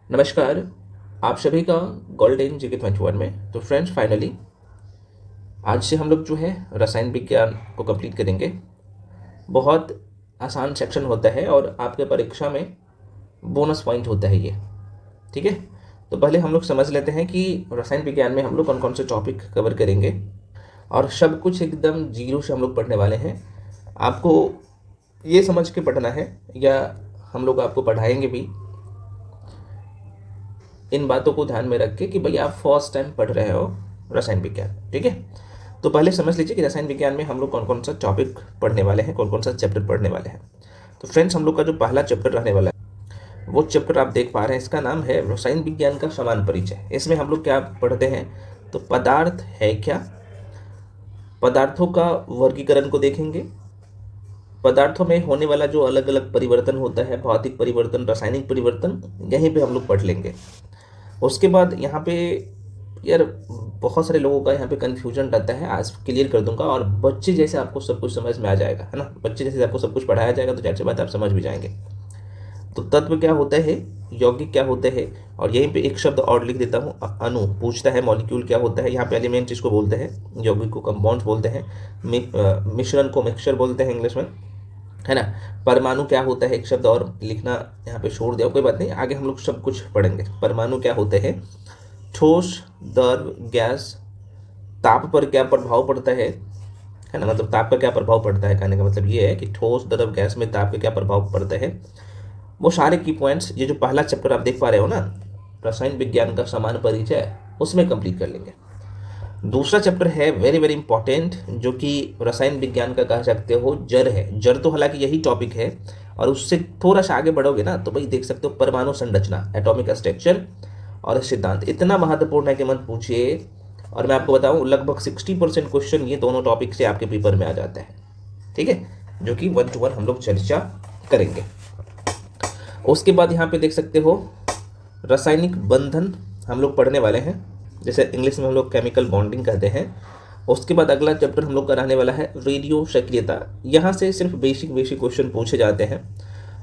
नमस्कार। आप सभी का गोल्डन जीके 21 में। तो फ्रेंड्स, फाइनली आज से हम लोग जो है रसायन विज्ञान को कंप्लीट करेंगे। बहुत आसान सेक्शन होता है और आपके परीक्षा में बोनस पॉइंट होता है ये। ठीक है, तो पहले हम लोग समझ लेते हैं कि रसायन विज्ञान में हम लोग कौन कौन से टॉपिक कवर करेंगे और सब कुछ एकदम जीरो से हम लोग पढ़ने वाले हैं। आपको ये समझ के पढ़ना है या हम लोग आपको पढ़ाएंगे भी इन बातों को ध्यान में रख के कि भाई आप फर्स्ट टाइम पढ़ रहे हो रसायन विज्ञान। ठीक है, तो पहले समझ लीजिए कि रसायन विज्ञान में हम लोग कौन कौन सा टॉपिक पढ़ने वाले हैं, कौन कौन सा चैप्टर पढ़ने वाले हैं। तो फ्रेंड्स, हम लोग का जो पहला चैप्टर रहने वाला है वो चैप्टर आप देख पा रहे हैं, इसका नाम है रसायन विज्ञान का समान परिचय। इसमें हम लोग क्या पढ़ते हैं, तो पदार्थ है क्या, पदार्थों का वर्गीकरण को देखेंगे, पदार्थों में होने वाला जो अलग अलग परिवर्तन होता है, भौतिक परिवर्तन, रासायनिक परिवर्तन, यहीं पे हम लोग पढ़ लेंगे। उसके बाद यहाँ पे यार बहुत सारे लोगों का यहाँ पे कन्फ्यूजन रहता है, आज क्लियर कर दूंगा और बच्चे जैसे आपको सब कुछ समझ में आ जाएगा, है ना। बच्चे जैसे आपको सब कुछ पढ़ाया जाएगा तो जाहिर सी बात आप समझ भी जाएंगे। तो तत्व क्या होता है, यौगिक क्या होते हैं, और यहीं पे एक शब्द और लिख देता हूँ, अणु पूछता है, मॉलिक्यूल क्या होता है। यहाँ पे एलिमेंट इसको बोलते हैं, यौगिक को कंपाउंड्स बोलते हैं, मिश्रण को मिक्सचर बोलते हैं इंग्लिश में, है ना। परमाणु क्या होता है, एक शब्द और लिखना यहाँ पे छोड़ दिया, कोई बात नहीं, आगे हम लोग सब कुछ पढ़ेंगे। परमाणु क्या होते हैं, ठोस, द्रव, गैस, ताप पर क्या प्रभाव पड़ता है ना। मतलब ताप का क्या प्रभाव पड़ता है, कहने का मतलब ये है कि ठोस, द्रव, गैस में ताप का क्या प्रभाव पड़ता है। वो सारे की पॉइंट्स, ये जो पहला चैप्टर आप देख पा रहे हो ना, रसायन विज्ञान का समान परिचय, उसमें कंप्लीट कर लेंगे। दूसरा चैप्टर है वेरी वेरी इंपॉर्टेंट, जो कि रसायन विज्ञान का कह सकते हो जड़ है। जड़ तो हालांकि यही टॉपिक है, और उससे थोड़ा सा आगे बढ़ोगे ना तो भाई देख सकते हो परमाणु संरचना, एटॉमिक स्ट्रक्चर और सिद्धांत। इतना महत्वपूर्ण है कि मत पूछिए। और मैं आपको बताऊं लगभग 60% क्वेश्चन ये दोनों टॉपिक से आपके पेपर में आ जाता है। ठीक है, जो कि 1 to 1 हम लोग चर्चा करेंगे। उसके बाद यहाँ पे देख सकते हो रासायनिक बंधन हम लोग पढ़ने वाले हैं, जैसे इंग्लिश में हम लोग केमिकल बॉन्डिंग कहते हैं। उसके बाद अगला चैप्टर हम लोग का रहने वाला है रेडियो सक्रियता। यहाँ से सिर्फ बेसिक बेसिक क्वेश्चन पूछे जाते हैं।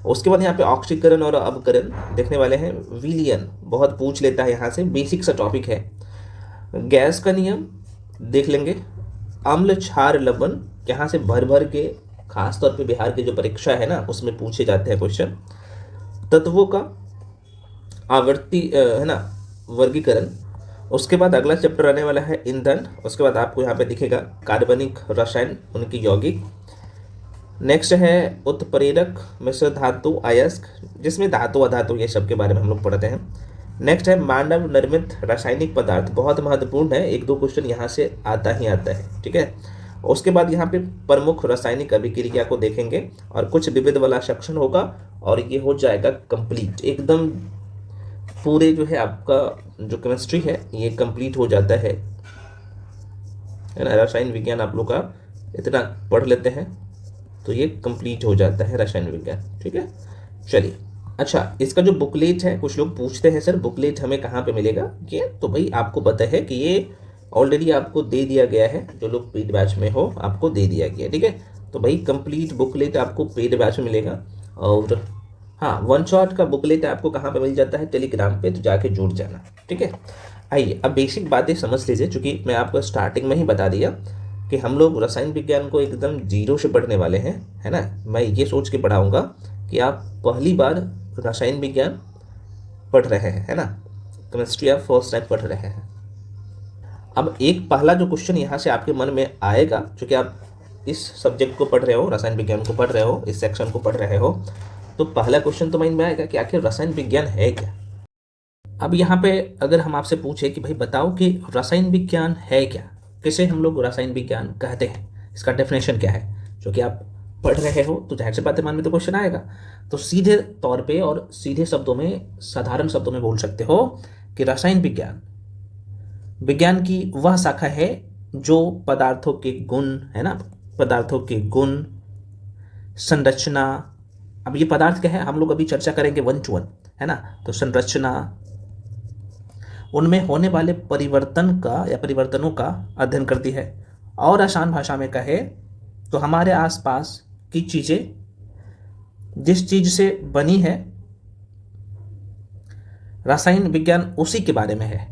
उसके बाद यहाँ पे ऑक्सीकरण और अवकरण देखने वाले हैं। विलियन बहुत पूछ लेता है, यहाँ से बेसिक सा टॉपिक है। गैस का नियम देख लेंगे। अम्ल, क्षार, लवण, यहाँ से भर भर के खासतौर पे बिहार की जो परीक्षा है ना उसमें पूछे जाते हैं क्वेश्चन। तत्वों का आवर्ती है ना वर्गीकरण। उसके बाद अगला चैप्टर आने वाला है ईंधन। उसके बाद आपको यहाँ पे दिखेगा कार्बनिक रसायन, उनकी यौगिक। नेक्स्ट है उत्प्रेरक, मिश्र धातु, अयस्क, जिसमें धातु अधातु ये सब के बारे में हम लोग पढ़ते हैं। नेक्स्ट है मानव निर्मित रासायनिक पदार्थ, बहुत महत्वपूर्ण है, एक दो क्वेश्चन यहाँ से आता ही आता है। ठीक है, उसके बाद यहाँ पे प्रमुख रासायनिक अभिक्रिया को देखेंगे और कुछ विविध वाला सेक्शन होगा और ये हो जाएगा कंप्लीट एकदम। पूरे जो है आपका जो केमिस्ट्री है ये कंप्लीट हो जाता है ना। रसायन विज्ञान आप लोग का इतना पढ़ लेते हैं तो ये कंप्लीट हो जाता है रसायन विज्ञान। ठीक है, चलिए। अच्छा, इसका जो बुकलेट है, कुछ लोग पूछते हैं सर बुकलेट हमें कहाँ पे मिलेगा, ये तो भाई आपको पता है कि ये ऑलरेडी आपको दे दिया गया है। जो लोग पेड बैच में हो आपको दे दिया गया है। ठीक है, तो भाई कंप्लीट बुकलेट आपको पेड बैच में मिलेगा। और हाँ, वन शॉट का बुकलेट आपको कहाँ पे मिल जाता है, टेलीग्राम पे, तो जाके जुड़ जाना। ठीक है, आइए अब बेसिक बातें समझ लीजिए, चूंकि मैं आपको स्टार्टिंग में ही बता दिया कि हम लोग रसायन विज्ञान को एकदम जीरो से पढ़ने वाले हैं, है ना। मैं ये सोच के पढ़ाऊंगा कि आप पहली बार रसायन विज्ञान पढ़ रहे हैं, है ना, केमिस्ट्री आप फर्स्ट टाइम पढ़ रहे हैं। अब एक पहला जो क्वेश्चन यहाँ से आपके मन में आएगा, क्योंकि आप इस सब्जेक्ट को पढ़ रहे हो, रसायन विज्ञान को पढ़ रहे हो, इस सेक्शन को पढ़ रहे हो, तो पहला क्वेश्चन तो माइंड में आएगा कि आखिर रसायन विज्ञान है क्या। अब यहाँ पे अगर हम आपसे पूछे कि भाई बताओ कि रसायन विज्ञान है क्या, किसे हम लोग रसायन विज्ञान कहते हैं, इसका डेफिनेशन क्या है, जो कि आप पढ़ रहे हो तो जाहिर सी बात है मन में तो क्वेश्चन आएगा। तो सीधे तौर पे और सीधे शब्दों में, साधारण शब्दों में बोल सकते हो कि रसायन विज्ञान विज्ञान की वह शाखा है जो पदार्थों के गुण, है ना, पदार्थों के गुण, संरचना। अब ये पदार्थ क्या है हम लोग अभी चर्चा करेंगे 1 to 1, है ना। तो संरचना, उनमें होने वाले परिवर्तन का या परिवर्तनों का अध्ययन करती है। और आसान भाषा में कहे तो हमारे आसपास की चीजें जिस चीज से बनी है रसायन विज्ञान उसी के बारे में है,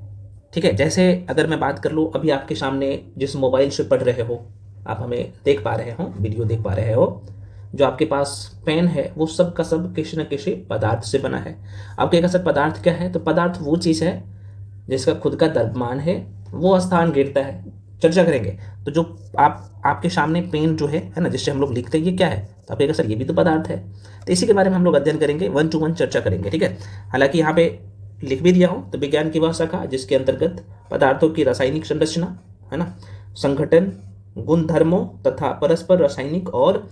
ठीक है। जैसे अगर मैं बात कर लूँ, अभी आपके सामने जिस मोबाइल से पढ़ रहे हो, आप हमें देख पा रहे हो, वीडियो देख पा रहे हो, जो आपके पास पेन है वो सब का सब किसी न किसी पदार्थ से बना है। आपके एक असर पदार्थ क्या है, तो पदार्थ वो चीज़ है जिसका खुद का द्रव्यमान है, वो स्थान घेरता है। चर्चा करेंगे तो जो आपके सामने पेन जो है ना, जिससे हम लोग लिखते हैं, ये क्या है, तो आपके सर ये भी तो पदार्थ है। तो इसी के बारे में हम लोग अध्ययन करेंगे, 1 to 1 चर्चा करेंगे, ठीक है। हालांकि यहाँ पे लिख भी दिया हूँ, तो विज्ञान की वह शाखा जिसके अंतर्गत पदार्थों की रासायनिक संरचना, है ना, संगठन, गुणधर्मों तथा परस्पर रासायनिक और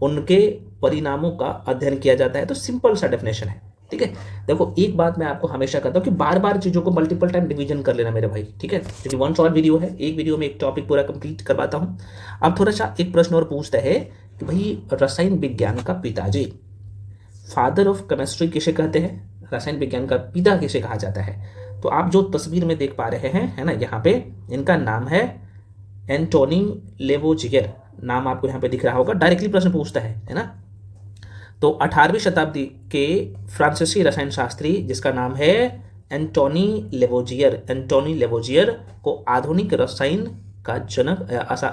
उनके परिणामों का अध्ययन किया जाता है। तो सिंपल सा डेफिनेशन है, ठीक है। देखो एक बात मैं आपको हमेशा कहता हूँ कि बार बार चीज़ों को मल्टीपल टाइम डिवीजन कर लेना मेरे भाई, ठीक है, क्योंकि 1 शॉर्ट वीडियो है, एक वीडियो में एक टॉपिक पूरा कंप्लीट करवाता हूँ। अब थोड़ा सा एक प्रश्न और पूछता है कि भाई रसायन विज्ञान का पिताजी, फादर ऑफ केमिस्ट्री किसे कहते हैं, रसायन विज्ञान का पिता किसे कहा जाता है। तो आप जो तस्वीर में देख पा रहे हैं, है ना, यहाँ पे इनका नाम है एंटोनी लेवोजियर, नाम आपको यहाँ पे दिख रहा होगा। डायरेक्टली प्रश्न पूछता है ना। तो 18वीं शताब्दी के फ्रांसीसी रसायन शास्त्री जिसका नाम है एंटोनी लेवोजियर को आधुनिक रसायन का जनक,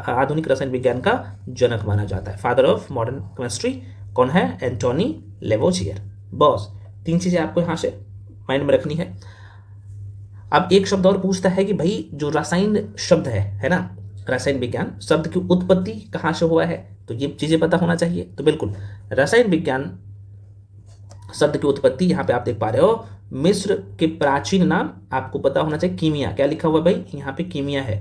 आधुनिक रसायन विज्ञान का जनक माना जाता है। फादर ऑफ मॉडर्न केमिस्ट्री कौन है, एंटोनी लेवोजियर। बॉस 3 चीजें आपको यहाँ से माइंड में रखनी है। अब एक शब्द और पूछता है कि भाई जो रसायन शब्द है ना, रसायन विज्ञान शब्द की उत्पत्ति कहाँ से हुआ है, तो ये चीजें पता होना चाहिए। तो बिल्कुल रसायन विज्ञान शब्द की उत्पत्ति यहाँ पे आप देख पा रहे हो, मिस्र के प्राचीन नाम आपको पता होना चाहिए, कीमिया। क्या लिखा हुआ भाई, यहाँ पे कीमिया है।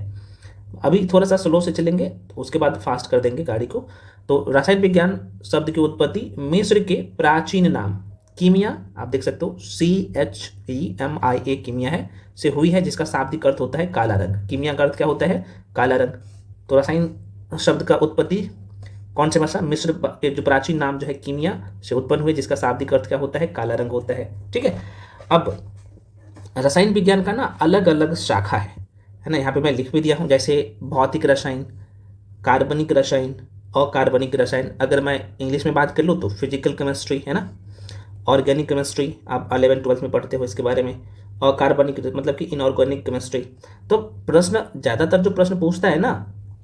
अभी थोड़ा सा स्लो से चलेंगे, तो उसके बाद फास्ट कर देंगे गाड़ी को। तो रसायन विज्ञान शब्द की उत्पत्ति मिस्र के प्राचीन नाम कीमिया, आप देख सकते हो CHEMIA कीमिया है, से हुई है, जिसका शाब्दिक अर्थ होता है काला रंग। कीमिया का अर्थ क्या होता है, काला रंग। तो रसायन शब्द का उत्पत्ति कौन से भाषा, मिस्र के जो प्राचीन नाम जो है कीमिया से उत्पन्न हुए, जिसका शाब्दिक अर्थ क्या होता है, काला रंग होता है, ठीक है। अब रसायन विज्ञान का ना अलग अलग शाखा है ना, यहाँ पे मैं लिख भी दिया हूँ, जैसे भौतिक रसायन, कार्बनिक रसायन, अकार्बनिक रसायन। अगर मैं इंग्लिश में बात कर लूँ तो फिजिकल केमिस्ट्री, है ना, ऑर्गेनिक केमिस्ट्री, आप 11th-12th में पढ़ते हो इसके बारे में। और कार्बनिक मतलब कि इनऑर्गेनिक केमिस्ट्री। तो प्रश्न ज़्यादातर जो प्रश्न पूछता है ना,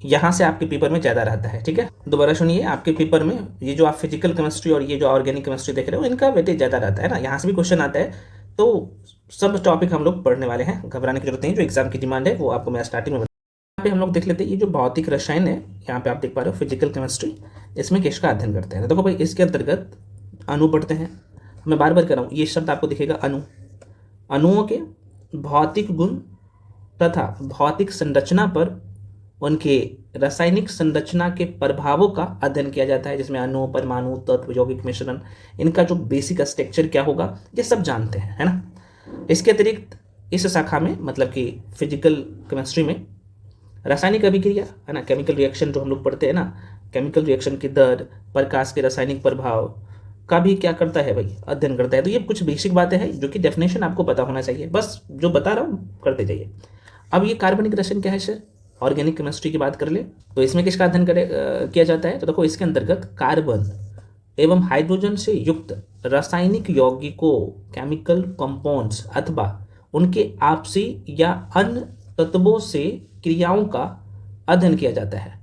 यहाँ से आपके पेपर में ज़्यादा रहता है, ठीक है। दोबारा सुनिए, आपके पेपर में ये जो आप फिजिकल केमिस्ट्री और ये जो ऑर्गेनिक केमिस्ट्री देख रहे हो, इनका वेटेज ज़्यादा रहता है ना, यहाँ से भी क्वेश्चन आता है। तो सब टॉपिक हम लोग पढ़ने वाले हैं, घबराने की जरूरत नहीं। जो एग्जाम की डिमांड है वो आपको मैं स्टार्टिंग में यहाँ पे हम लोग देख लेते हैं। ये जो भौतिक रसायन है, यहाँ पे आप देख पा रहे हो फिजिकल केमिस्ट्री, इसमें किसका अध्ययन करते हैं। देखो भाई, इसके अंतर्गत अणु पढ़ते हैं। मैं बार बार कर रहा हूँ, ये शब्द आपको दिखेगा अणु। अणुओं के भौतिक गुण तथा भौतिक संरचना पर उनके रासायनिक संरचना के प्रभावों का अध्ययन किया जाता है, जिसमें अणु, परमाणु, तत्व, यौगिक मिश्रण, इनका जो बेसिक स्ट्रक्चर क्या होगा ये सब जानते हैं, है ना। इसके अतिरिक्त इस शाखा में, मतलब कि फिजिकल केमिस्ट्री में, रासायनिक अभिक्रिया, है ना, केमिकल रिएक्शन जो हम लोग पढ़ते हैं ना, केमिकल रिएक्शन की दर, प्रकाश के रासायनिक प्रभाव का भी क्या करता है भाई, अध्ययन करता है। तो ये कुछ बेसिक बातें हैं जो कि डेफिनेशन आपको पता होना चाहिए, बस जो बता रहा हूँ करते जाइए। अब ये कार्बनिक रसायन क्या है सर, ऑर्गेनिक केमिस्ट्री की बात कर ले तो इसमें किसका अध्ययन किया जाता है। तो देखो, इसके अंतर्गत कार्बन एवं हाइड्रोजन से युक्त रासायनिक यौगिकों, केमिकल कंपाउंड्स अथवा उनके आपसी या अन्य तत्वों से क्रियाओं का अध्ययन किया जाता है।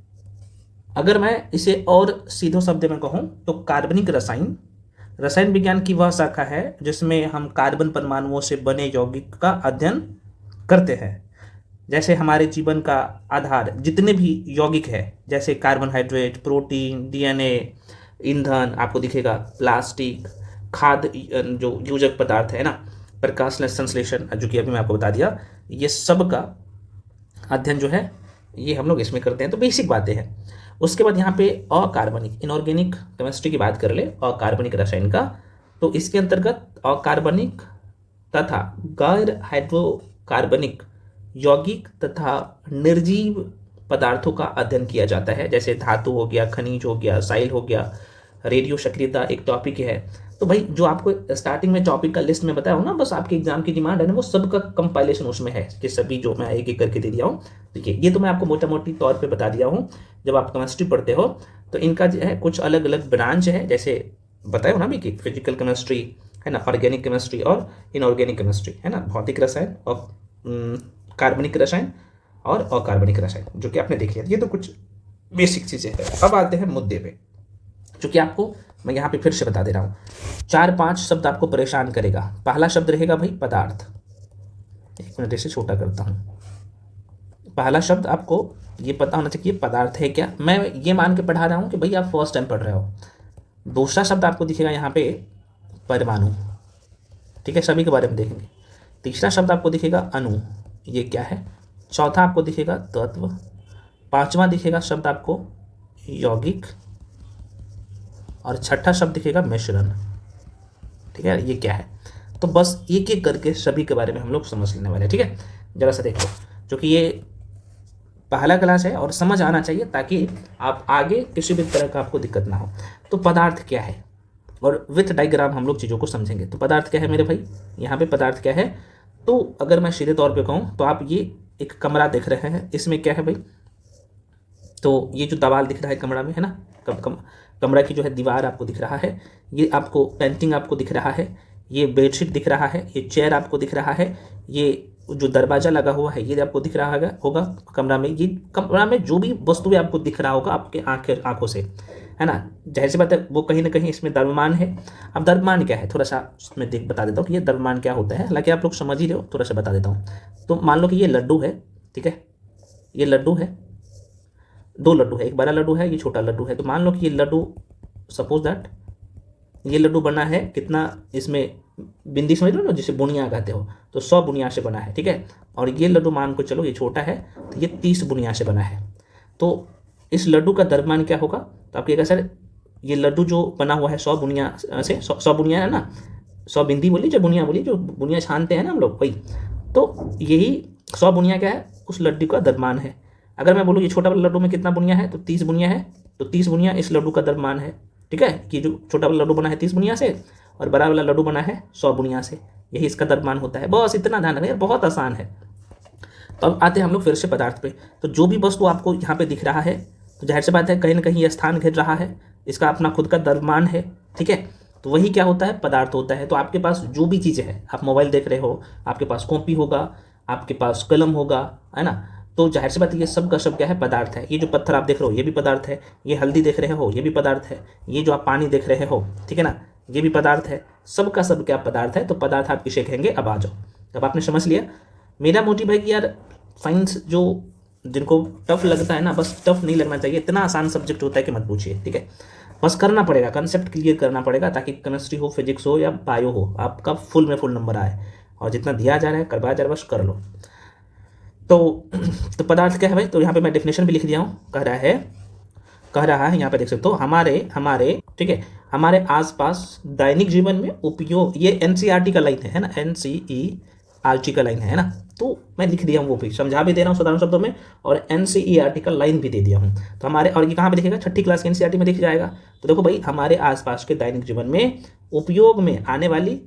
अगर मैं इसे और सीधे शब्द में कहूँ तो कार्बनिक रसायन रसायन विज्ञान की वह शाखा है जिसमें हम कार्बन परमाणुओं से बने यौगिक का अध्ययन करते हैं। जैसे हमारे जीवन का आधार जितने भी यौगिक है, जैसे कार्बोहाइड्रेट, प्रोटीन, DNA, ईंधन आपको दिखेगा, प्लास्टिक, खाद्य जो योजक पदार्थ है ना, प्रकाश संश्लेषण जो कि अभी मैं आपको बता दिया, ये सब का अध्ययन जो है ये हम लोग इसमें करते हैं। तो बेसिक बातें हैं। उसके बाद यहाँ पे अकार्बनिक, इनऑर्गेनिक केमिस्ट्री की बात कर ले, अकार्बनिक रसायन का, तो इसके अंतर्गत अकार्बनिक तथा गैर हाइड्रोकार्बनिक यौगिक तथा निर्जीव पदार्थों का अध्ययन किया जाता है। जैसे धातु हो गया, खनिज हो गया, साइल हो गया, रेडियो सक्रियता एक टॉपिक है। तो भाई जो आपको स्टार्टिंग में टॉपिक का लिस्ट में बताया हूँ ना, बस आपके एग्जाम की डिमांड है ना, वो सब का कंपाइलेशन उसमें है, कि सभी जो मैं एक एक करके दे दिया हूँ। देखिए, ये तो मैं आपको मोटा मोटी तौर पे बता दिया हूँ। जब आप केमिस्ट्री पढ़ते हो तो इनका जो है कुछ अलग अलग ब्रांच है, जैसे बताया ना भी कि फिजिकल केमिस्ट्री, है ना, ऑर्गेनिक केमिस्ट्री और इनऑर्गेनिक केमिस्ट्री, है ना, भौतिक रसायन और कार्बनिक रसायन और अकार्बनिक रसायन, जो कि आपने देख लिया। ये तो कुछ बेसिक चीज़ें हैं। अब आते हैं मुद्दे पे, जो कि आपको मैं यहाँ पे फिर से बता दे रहा हूँ। 4-5 शब्द आपको परेशान करेगा। पहला शब्द रहेगा भाई पदार्थ। एक मिनट इसे छोटा करता हूँ। पहला शब्द आपको ये पता होना चाहिए पदार्थ है क्या। मैं ये मान के पढ़ा रहा हूँ कि भाई आप फर्स्ट टाइम पढ़ रहे हो। दूसरा शब्द आपको दिखेगा यहाँ पे परमाणु, ठीक है, सभी के बारे में देखेंगे। तीसरा शब्द आपको दिखेगा अणु, ये क्या है। चौथा आपको दिखेगा तत्व। पांचवा दिखेगा शब्द आपको यौगिक। और छठा शब्द दिखेगा मिश्रण, ठीक है, ये क्या है। तो बस एक एक करके सभी के बारे में हम लोग समझ लेने वाले हैं, ठीक है। जरा सा देखो, जो कि ये पहला क्लास है और समझ आना चाहिए ताकि आप आगे किसी भी तरह का आपको दिक्कत ना हो। तो पदार्थ क्या है और विथ डायग्राम हम लोग चीज़ों को समझेंगे। तो पदार्थ क्या है मेरे भाई, यहाँ पे पदार्थ क्या है। तो अगर मैं सीधे तौर पे कहूँ तो आप ये एक कमरा देख रहे हैं, इसमें क्या है भाई, तो ये जो दीवार दिख रहा है कमरा में, है ना, कमरा की जो है दीवार आपको दिख रहा है, ये आपको पेंटिंग आपको दिख रहा है, ये बेडशीट दिख रहा है, ये चेयर आपको दिख रहा है, ये जो दरवाज़ा लगा हुआ है ये आपको दिख रहा होगा कमरा में। ये कमरा में जो भी वस्तुएं आपको दिख रहा होगा आपके आंखों से, है ना, जाहिर सी बात है वो कहीं ना कहीं इसमें द्रव्यमान है। अब द्रव्यमान क्या है थोड़ा सा मैं बता देता हूँ कि ये द्रव्यमान क्या होता है, हालांकि आप लोग समझ ही रहे हो, थोड़ा सा बता देता हूँ। तो मान लो कि ये लड्डू है, ठीक है, ये लड्डू है, 2 लड्डू है, एक बड़ा लड्डू है, ये छोटा लड्डू है। तो मान लो कि ये लड्डू, सपोज दैट ये लड्डू बना है कितना, इसमें बिंदी समझ लो ना, जिसे बुनिया कहते हो, तो 100 बुनिया से बना है, ठीक है। और ये लड्डू मान को चलो ये छोटा है, तो ये 30 बुनिया से बना है। तो इस लड्डू का द्रव्यमान क्या होगा, तो आप कहिएगा सर ये लड्डू जो बना हुआ है 100 बुनिया से, 100 बुनिया है ना, 100 बिंदी बोली जो बुनिया बोली, जो बुनिया छानते हैं ना हम लोग, वही। तो यही 100 बुनिया क्या है, उस लड्डू का द्रव्यमान है। अगर मैं बोलूँ ये छोटा वाला लड्डू में कितना बुनिया है, तो 30 बुनिया है, तो 30 बुनिया इस लड्डू का द्रव्यमान है, ठीक है। कि जो छोटा वाला लड्डू बना है 30 बुनिया से और बड़ा वाला लड्डू बना है 100 बुनिया से, यही इसका द्रव्यमान होता है। बस इतना ध्यान रखना, बहुत आसान है। तो अब आते हैं हम लोग फिर से पदार्थ पे। तो जो भी वस्तु आपको यहाँ पे दिख रहा है, तो जाहिर सी बात है कहीं ना कहीं ये स्थान घेर रहा है, इसका अपना खुद का द्रव्यमान है, ठीक है। तो वही क्या होता है, पदार्थ होता है। तो आपके पास जो भी चीज़ें हैं, आप मोबाइल देख रहे हो, आपके पास कॉपी होगा, आपके पास कलम होगा, है ना, तो जाहिर सी बात है ये सब का सब क्या है, पदार्थ है। ये जो पत्थर आप देख रहे हो ये भी पदार्थ है, ये हल्दी देख रहे हो ये भी पदार्थ है, ये जो आप पानी देख रहे हो, ठीक है ना, ये भी पदार्थ है। सब का सब क्या पदार्थ है। तो पदार्थ आप किसे कहेंगे, अब आ जाओ। अब आपने समझ लिया। मेरा मोटिव है कि यार साइंस जो जिनको टफ लगता है ना, बस टफ नहीं लगना चाहिए, इतना आसान सब्जेक्ट होता है कि मत पूछिए, ठीक है। बस करना पड़ेगा, कंसेप्ट क्लियर करना पड़ेगा, ताकि केमिस्ट्री हो, फिजिक्स हो या बायो हो, आपका फुल में फुल नंबर आए। और जितना दिया जा रहा है करवाया जा रहा है, बस कर लो। तो पदार्थ क्या है भाई, तो यहाँ पे मैं डेफिनेशन भी लिख दिया हूँ। कह रहा है यहाँ पे देख सकते हो, हमारे ठीक है, हमारे आसपास दैनिक जीवन में उपयोग, ये एनसीईआरटी का लाइन है ना, एनसीईआरटी का लाइन है ना। तो मैं लिख दिया हूँ, वो भी समझा भी दे रहा हूँ साधारण शब्दों में, और एनसीईआरटी का लाइन भी दे दिया हूँ। तो हमारे, और ये कहाँ पे दिखेगा, 6ठी क्लास की एनसीईआरटी में दिख जाएगा। तो देखो भाई, हमारे आसपास के दैनिक जीवन में उपयोग में आने वाली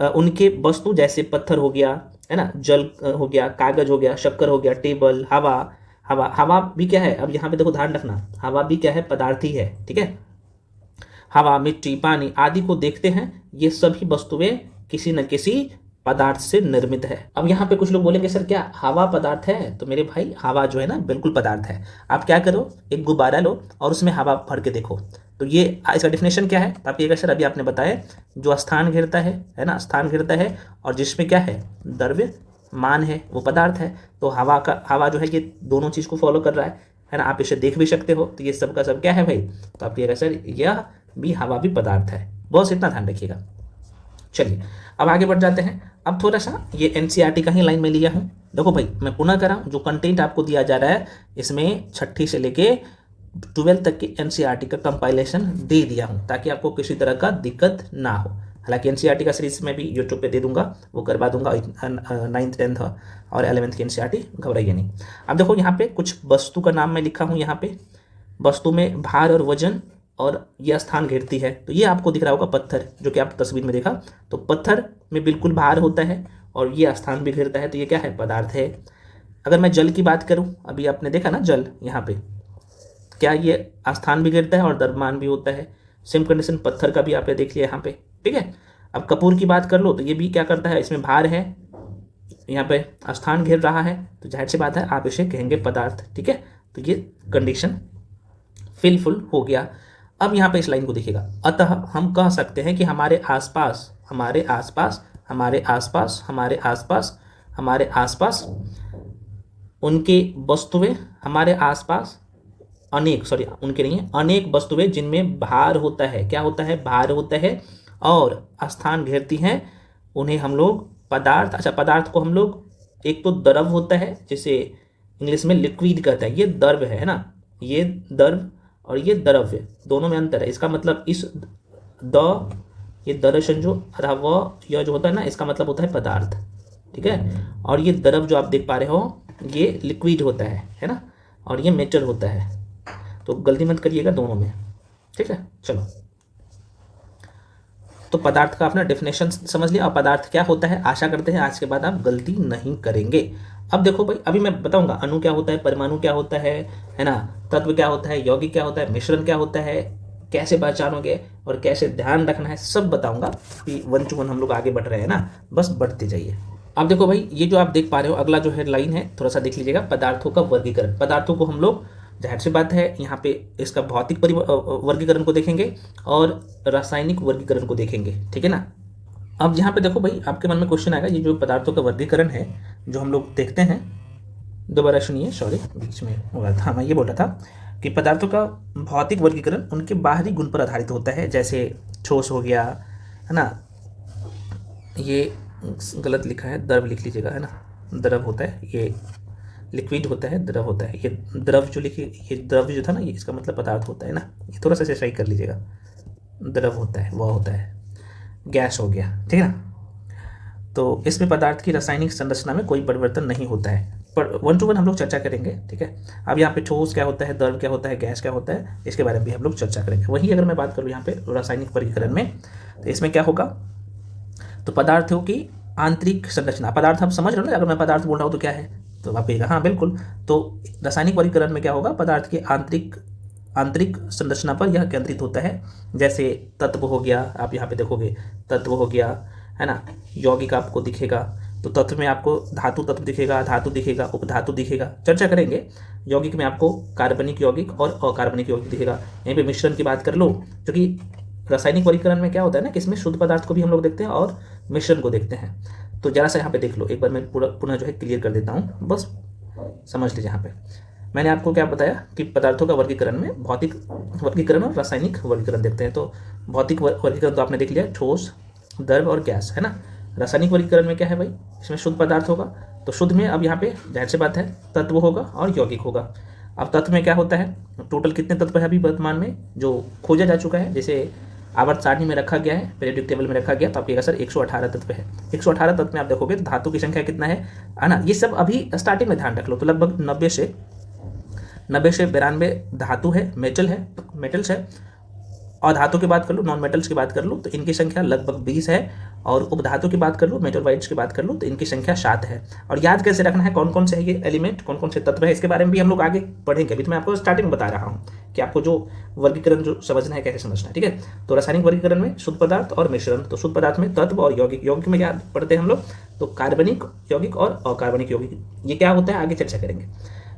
उनके वस्तु, जैसे पत्थर हो गया, है ना, जल हो गया, कागज हो गया, शक्कर हो गया, टेबल, हवा भी क्या है। अब यहाँ पे देखो ध्यान रखना, हवा भी क्या है, पदार्थ ही है, ठीक है। हवा, मिट्टी, पानी आदि को देखते हैं, ये सभी वस्तुएं किसी न किसी पदार्थ से निर्मित है। अब यहाँ पे कुछ लोग बोलेंगे सर क्या हवा पदार्थ है, तो मेरे भाई हवा जो है ना बिल्कुल पदार्थ है। आप क्या करो, एक गुब्बारा लो और उसमें हवा भर के देखो, तो ये इसका डेफिनेशन क्या है। आप ये सर अभी आपने बताया, जो स्थान घेरता है ना, स्थान घेरता है और जिसमें क्या है, द्रव्यमान है, वो पदार्थ है। तो हवा जो है ये दोनों चीज़ को फॉलो कर रहा है ना, आप इसे देख भी सकते हो। तो ये सब का सब क्या है भाई, तो आप ये सर यह भी हवा भी पदार्थ है। बस इतना ध्यान रखिएगा। चलिए अब आगे बढ़ जाते हैं। अब थोड़ा सा ये एनसीईआरटी का ही लाइन में लिया हूँ। देखो भाई, मैं पुनः कर रहा हूँ, जो कंटेंट आपको दिया जा रहा है इसमें 6ठी से लेके 12th तक की एनसीईआरटी का कंपाइलेशन दे दिया हूँ, ताकि आपको किसी तरह का दिक्कत ना हो। हालांकि एनसीईआरटी का सीरीज में भी यूट्यूब पे दे दूंगा, वो करवा दूंगा 9th 10th और 11th की एनसीईआरटी, घबराइए नहीं। अब देखो यहाँ पे कुछ वस्तु का नाम मैं लिखा हूँ। यहाँ पे वस्तु में भार और वजन और यह स्थान घेरती है। तो ये आपको दिख रहा होगा पत्थर, जो कि आप तस्वीर में देखा, तो पत्थर में बिल्कुल भार होता है और ये स्थान भी घेरता है, तो ये क्या है, पदार्थ है। अगर मैं जल की बात करूं, अभी आपने देखा ना जल, यहाँ पे क्या ये स्थान भी घेरता है और द्रव्यमान भी होता है। सेम कंडीशन पत्थर का भी आपने देख लिया यहाँ पे, ठीक है। अब कपूर की बात कर लो तो ये भी क्या करता है, इसमें भार है, यहाँ पे स्थान घेर रहा है, तो जाहिर सी बात है आप इसे कहेंगे पदार्थ। ठीक है, तो ये कंडीशन फिलफुल हो गया। अब यहाँ पे इस लाइन को देखिएगा, अतः हम कह सकते हैं कि हमारे आसपास, हमारे आसपास, हमारे आसपास, हमारे आसपास, हमारे आसपास उनके वस्तुएं, हमारे आसपास अनेक, सॉरी उनके नहीं है, अनेक वस्तुएं जिनमें भार होता है, क्या होता है, भार होता है और स्थान घेरती हैं, उन्हें हम लोग पदार्थ, अच्छा पदार्थ को हम लोग, एक तो द्रव होता है जिसे इंग्लिश में लिक्विड कहते हैं, ये द्रव है ना, ये द्रव और ये द्रव्य, दोनों में अंतर है। इसका मतलब इस द, ये दर्शन जो अथा व यह जो होता है ना, इसका मतलब होता है पदार्थ। ठीक है, और ये द्रव जो आप देख पा रहे हो ये लिक्विड होता है ना, और ये मेटल होता है, तो गलती मत करिएगा दोनों में। ठीक है, चलो तो पदार्थ का अपना डेफिनेशन समझ लिया, और पदार्थ क्या होता है, आशा करते हैं आज के बाद आप गलती नहीं करेंगे। अब देखो भाई, अभी मैं बताऊंगा अणु क्या होता है, परमाणु क्या होता है ना, तत्व क्या होता है, यौगिक क्या होता है, मिश्रण क्या होता है, कैसे पहचानोगे और कैसे ध्यान रखना है, सब बताऊंगा। अभी 1 to 1 हम लोग आगे बढ़ रहे हैं ना, बस बढ़ते जाइए। अब देखो भाई, ये जो आप देख पा रहे हो अगला जो हेडलाइन है, थोड़ा सा देख लीजिएगा, पदार्थों का वर्गीकरण। पदार्थों को हम लोग, जाहिर सी बात है यहाँ पे इसका भौतिक वर्गीकरण को देखेंगे और रासायनिक वर्गीकरण को देखेंगे। ठीक है ना। अब यहाँ पे देखो भाई, आपके मन में क्वेश्चन आएगा, ये जो पदार्थों का वर्गीकरण है जो हम लोग देखते हैं, दोबारा सुनिए, सॉरी बीच में हो रहा था, मैं ये बोल रहा था कि पदार्थों का भौतिक वर्गीकरण उनके बाहरी गुण पर आधारित होता है, जैसे ठोस हो गया है ना, ये गलत लिखा है, द्रव लिख लीजिएगा, है ना, द्रव होता है, ये लिक्विड होता है, द्रव होता है, ये द्रव जो लिखिए, ये द्रव जो था ना, ये इसका मतलब पदार्थ होता है ना, ये थोड़ा सा सही कर लीजिएगा, द्रव होता है, वह होता है, गैस हो गया। ठीक है ना। तो इसमें पदार्थ की रासायनिक संरचना में कोई परिवर्तन नहीं होता है, पर 1 to 1 हम लोग चर्चा करेंगे। ठीक है, अब यहाँ पे ठोस क्या होता है, द्रव क्या होता है, गैस क्या होता है, इसके बारे में भी हम लोग चर्चा करेंगे। वही अगर मैं बात करूँ यहाँ पे रासायनिक वर्गीकरण में, तो इसमें क्या होगा, तो पदार्थों की आंतरिक संरचना, पदार्थ आप समझ रहे हो ना, अगर मैं पदार्थ बोल रहा हूँ तो क्या है, तो आप कहिएगा हाँ बिल्कुल। तो रासायनिक वर्गीकरण में क्या होगा, पदार्थ की आंतरिक संरचना पर यह केंद्रित होता है, जैसे तत्व हो गया, आप यहाँ पे देखोगे तत्व हो गया, है ना, यौगिक आपको दिखेगा, तो तत्व में आपको धातु तत्व दिखेगा, धातु दिखेगा, उपधातु दिखेगा, चर्चा करेंगे। यौगिक में आपको कार्बनिक यौगिक और अकार्बनिक यौगिक दिखेगा। यहीं पे मिश्रण की बात कर लो, क्योंकि रासायनिक वर्गीकरण में क्या होता है ना कि इसमें शुद्ध पदार्थ को भी हम लोग देखते हैं और मिश्रण को देखते हैं। तो जरा सा यहाँ पे देख लो, एक बार मैं पुनः जो है क्लियर कर देता हूँ, बस समझ लीजिए। यहाँ पे मैंने आपको क्या बताया कि पदार्थों का वर्गीकरण में भौतिक वर्गीकरण और रासायनिक वर्गीकरण देखते हैं। तो भौतिक वर्गीकरण तो आपने देख लिया, ठोस, द्रव और गैस, है ना। रासायनिक वर्गीकरण में क्या है भाई, इसमें शुद्ध पदार्थ होगा, तो शुद्ध में अब यहाँ पे जाहिर सी बात है तत्व होगा और यौगिक होगा। अब तत्व में क्या होता है, टोटल कितने तत्व है अभी वर्तमान में जो खोजा जा चुका है, जैसे आवर्त सारणी में रखा गया है, पीरियोडिक टेबल में रखा गया, तो आप कहिएगा सर 118 तत्व है। 118 तत्व में आप देखोगे तो धातु की संख्या कितना है ना, ये सब अभी स्टार्टिंग में ध्यान रख लो। तो लगभग 90 से 92 धातु है, मेटल्स है, और धातु की बात कर लो, नॉन मेटल्स की बात कर लो, तो इनकी संख्या लगभग 20 है, और उपधातु की बात कर लो, मेटलवाइड्स की बात कर लो, तो इनकी संख्या 7 है। और याद कैसे रखना है, कौन कौन से है ये एलिमेंट, कौन कौन से तत्व है, इसके बारे में भी हम लोग आगे पढ़ेंगे। अभी तो मैं आपको स्टार्टिंग में बता रहा हूँ कि आपको जो वर्गीकरण जो समझना है, कैसे समझना है। ठीक है, तो रासायनिक वर्गीकरण में शुद्ध पदार्थ और मिश्रण, तो शुद्ध पदार्थ में तत्व और यौगिक, यौगिक में क्या पढ़ते हैं हम लोग, तो कार्बनिक यौगिक और अकार्बनिक यौगिक, ये क्या होता है आगे चर्चा करेंगे।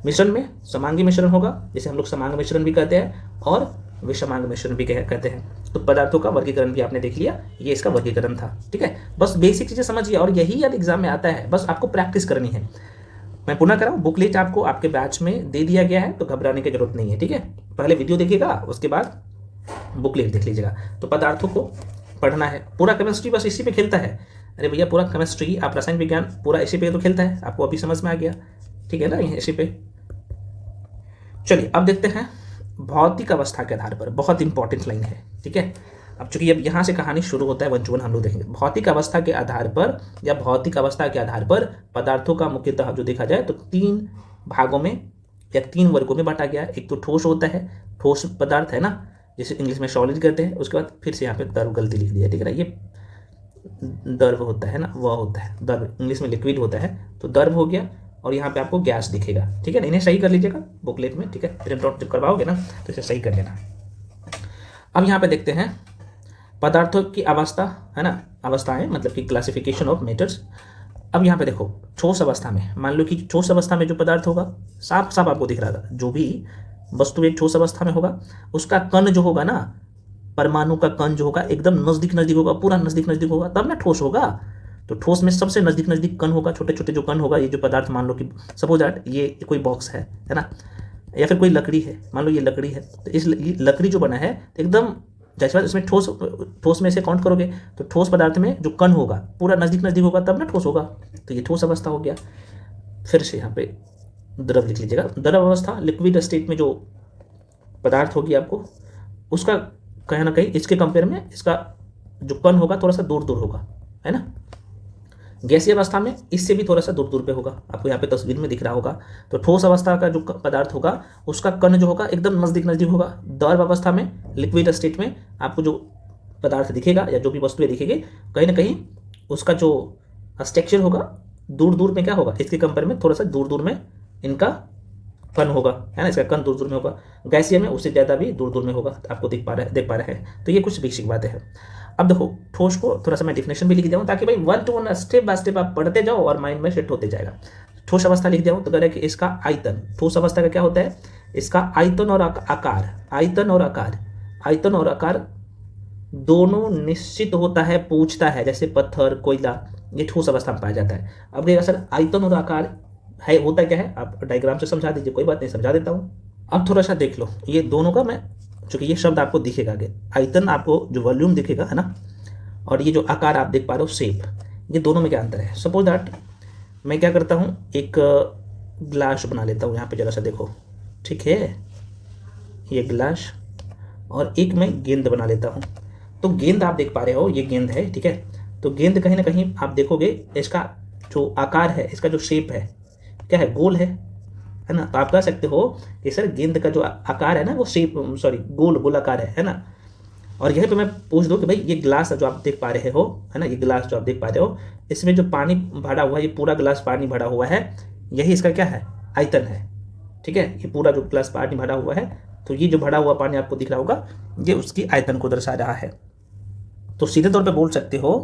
मिश्रण में समांगी मिश्रण होगा, जिसे हम लोग समांग मिश्रण भी कहते हैं और विषमांग मिश्रण भी कहते हैं। तो पदार्थों का वर्गीकरण भी आपने देख लिया, ये इसका वर्गीकरण था। ठीक है, बस बेसिक चीजें समझिए, और यही अब एग्जाम में आता है, बस आपको प्रैक्टिस करनी है। मैं पुनः कराऊं, बुकलेट आपको आपके बैच में दे दिया गया है, तो घबराने की जरूरत नहीं है। ठीक है, पहले वीडियो देखिएगा, उसके बाद बुकलेट देख लीजिएगा। तो पदार्थों को पढ़ना है, पूरा केमिस्ट्री बस इसी पे खेलता है। अरे भैया, पूरा केमिस्ट्री, आप रसायन विज्ञान पूरा इसी पे तो खेलता है, आपको अभी समझ में आ गया। ठीक है ना, इसी पे। चलिए अब देखते हैं भौतिक अवस्था के आधार पर, बहुत इंपॉर्टेंट लाइन है। ठीक है, अब चूंकि अब यहाँ से कहानी शुरू होता है, 1 to 1 हम लोग देखेंगे। भौतिक अवस्था के आधार पर या भौतिक अवस्था के आधार पर पदार्थों का मुख्यतः जो देखा जाए तो 3 भागों में या 3 वर्गों में बांटा गया है। एक तो ठोस होता है, ठोस पदार्थ है ना, जिसे इंग्लिश में सॉलिड कहते हैं। उसके बाद फिर से यहाँ पे द्रव, गलती लिख दिया। ठीक है ना, ये द्रव होता है ना, वह होता है द्रव, इंग्लिश में लिक्विड होता है, तो द्रव हो गया। और यहाँ पे आपको गैस दिखेगा। ठीक है ना, इन्हें सही कर लीजिएगा बुकलेट में। ठीक है, प्रिंट आउट जब करवाओगे ना तो इसे सही कर लेना। अब यहाँ पे देखते हैं पदार्थों की अवस्था है ना, अवस्थाएं मतलब कि क्लासिफिकेशन ऑफ मैटर्स। अब यहाँ पे देखो ठोस अवस्था में, मान लो कि ठोस अवस्था में जो पदार्थ होगा, साफ साफ आपको दिख रहा था, जो भी वस्तु एक ठोस अवस्था में होगा उसका कण जो होगा ना, परमाणु का कण जो होगा एकदम नजदीक नजदीक होगा, पूरा नजदीक नजदीक होगा, तब ना ठोस होगा। तो ठोस में सबसे नजदीक नजदीक कण होगा, छोटे छोटे जो कण होगा, ये जो पदार्थ मान लो कि सपोज दैट ये कोई बॉक्स है ना, या फिर कोई लकड़ी है, मान लो ये लकड़ी है, तो इस लकड़ी जो बना है एकदम जैसे बात इसमें ठोस में से काउंट करोगे तो ठोस पदार्थ में जो कण होगा पूरा नजदीक नजदीक होगा, तब ना ठोस होगा। तो ये ठोस अवस्था हो गया। फिर से यहाँ पे द्रव लिख लीजिएगा। द्रव अवस्था लिक्विड स्टेट में जो पदार्थ होगी आपको उसका कहीं ना कहीं इसके कंपेयर में इसका जो कण होगा थोड़ा सा दूर दूर होगा, है ना। गैसीय अवस्था में इससे भी थोड़ा सा दूर दूर पे होगा, आपको यहाँ पे तस्वीर में दिख रहा होगा। तो ठोस अवस्था का जो पदार्थ होगा उसका कण जो होगा एकदम नजदीक नजदीक होगा। द्रव अवस्था में लिक्विड स्टेट में आपको जो पदार्थ दिखेगा या जो भी वस्तुएं दिखेगी कहीं ना कहीं उसका जो स्ट्रक्चर होगा दूर दूर में क्या होगा, इसके कंपेयर में थोड़ा सा दूर दूर में इनका कण होगा, है ना, इसका कण दूर दूर में होगा। गैसीय में उससे ज़्यादा भी दूर दूर में होगा, तो आपको देख पा रहे हैं। तो ये कुछ बेसिक बातें हैं। अब देखो ठोस को थोड़ा सा मैं डिफिनेशन भी लिख दिया हूँ ताकि भाई 1 to 1 स्टेप बाय स्टेप आप पढ़ते जाओ और माइंड में सेट होते जाएगा। ठोस अवस्था लिख दिया हूँ तो कह रहे हैं कि इसका आयतन, ठोस अवस्था का क्या होता है, इसका आयतन और आकार, आयतन और आकार दोनों निश्चित होता है, पूछता है, जैसे पत्थर, कोयला, ये ठोस अवस्था में पाया जाता है। अब कहेगा सर आयतन और आकार है, होता क्या है, आप डायग्राम से समझा दीजिए, कोई बात नहीं, समझा देता हूँ। अब थोड़ा सा देख लो ये दोनों का, मैं चूंकि ये शब्द आपको दिखेगा आगे, आयतन आपको जो वॉल्यूम दिखेगा, है ना, और ये जो आकार आप देख पा रहे हो शेप, ये दोनों में क्या अंतर है। सपोज दैट मैं क्या करता हूँ, एक ग्लास बना लेता हूँ, यहाँ पे जरा सा देखो, ठीक है, ये ग्लास, और एक मैं गेंद बना लेता हूँ। तो गेंद आप देख पा रहे हो, ये गेंद है, ठीक है। तो गेंद कहीं ना कहीं आप देखोगे इसका जो आकार है, इसका जो शेप है क्या है, गोल है ना। तो आप कह सकते हो कि सर गेंद का जो आकार है ना वो शेप, सॉरी गोल आकार है ना। और यहीं पे मैं पूछ दूं कि भाई ये ग्लास जो आप देख पा रहे हो, है ना, ये ग्लास जो आप देख पा रहे हो, इसमें जो पानी भरा हुआ है, ये पूरा ग्लास पानी भरा हुआ है, यही इसका क्या है, आयतन है, ठीक है। ये पूरा जो ग्लास पानी भरा हुआ है, तो ये जो भरा हुआ पानी आपको दिख रहा होगा, ये उसकी आयतन को दर्शा रहा है। तो सीधे तौर पर बोल सकते हो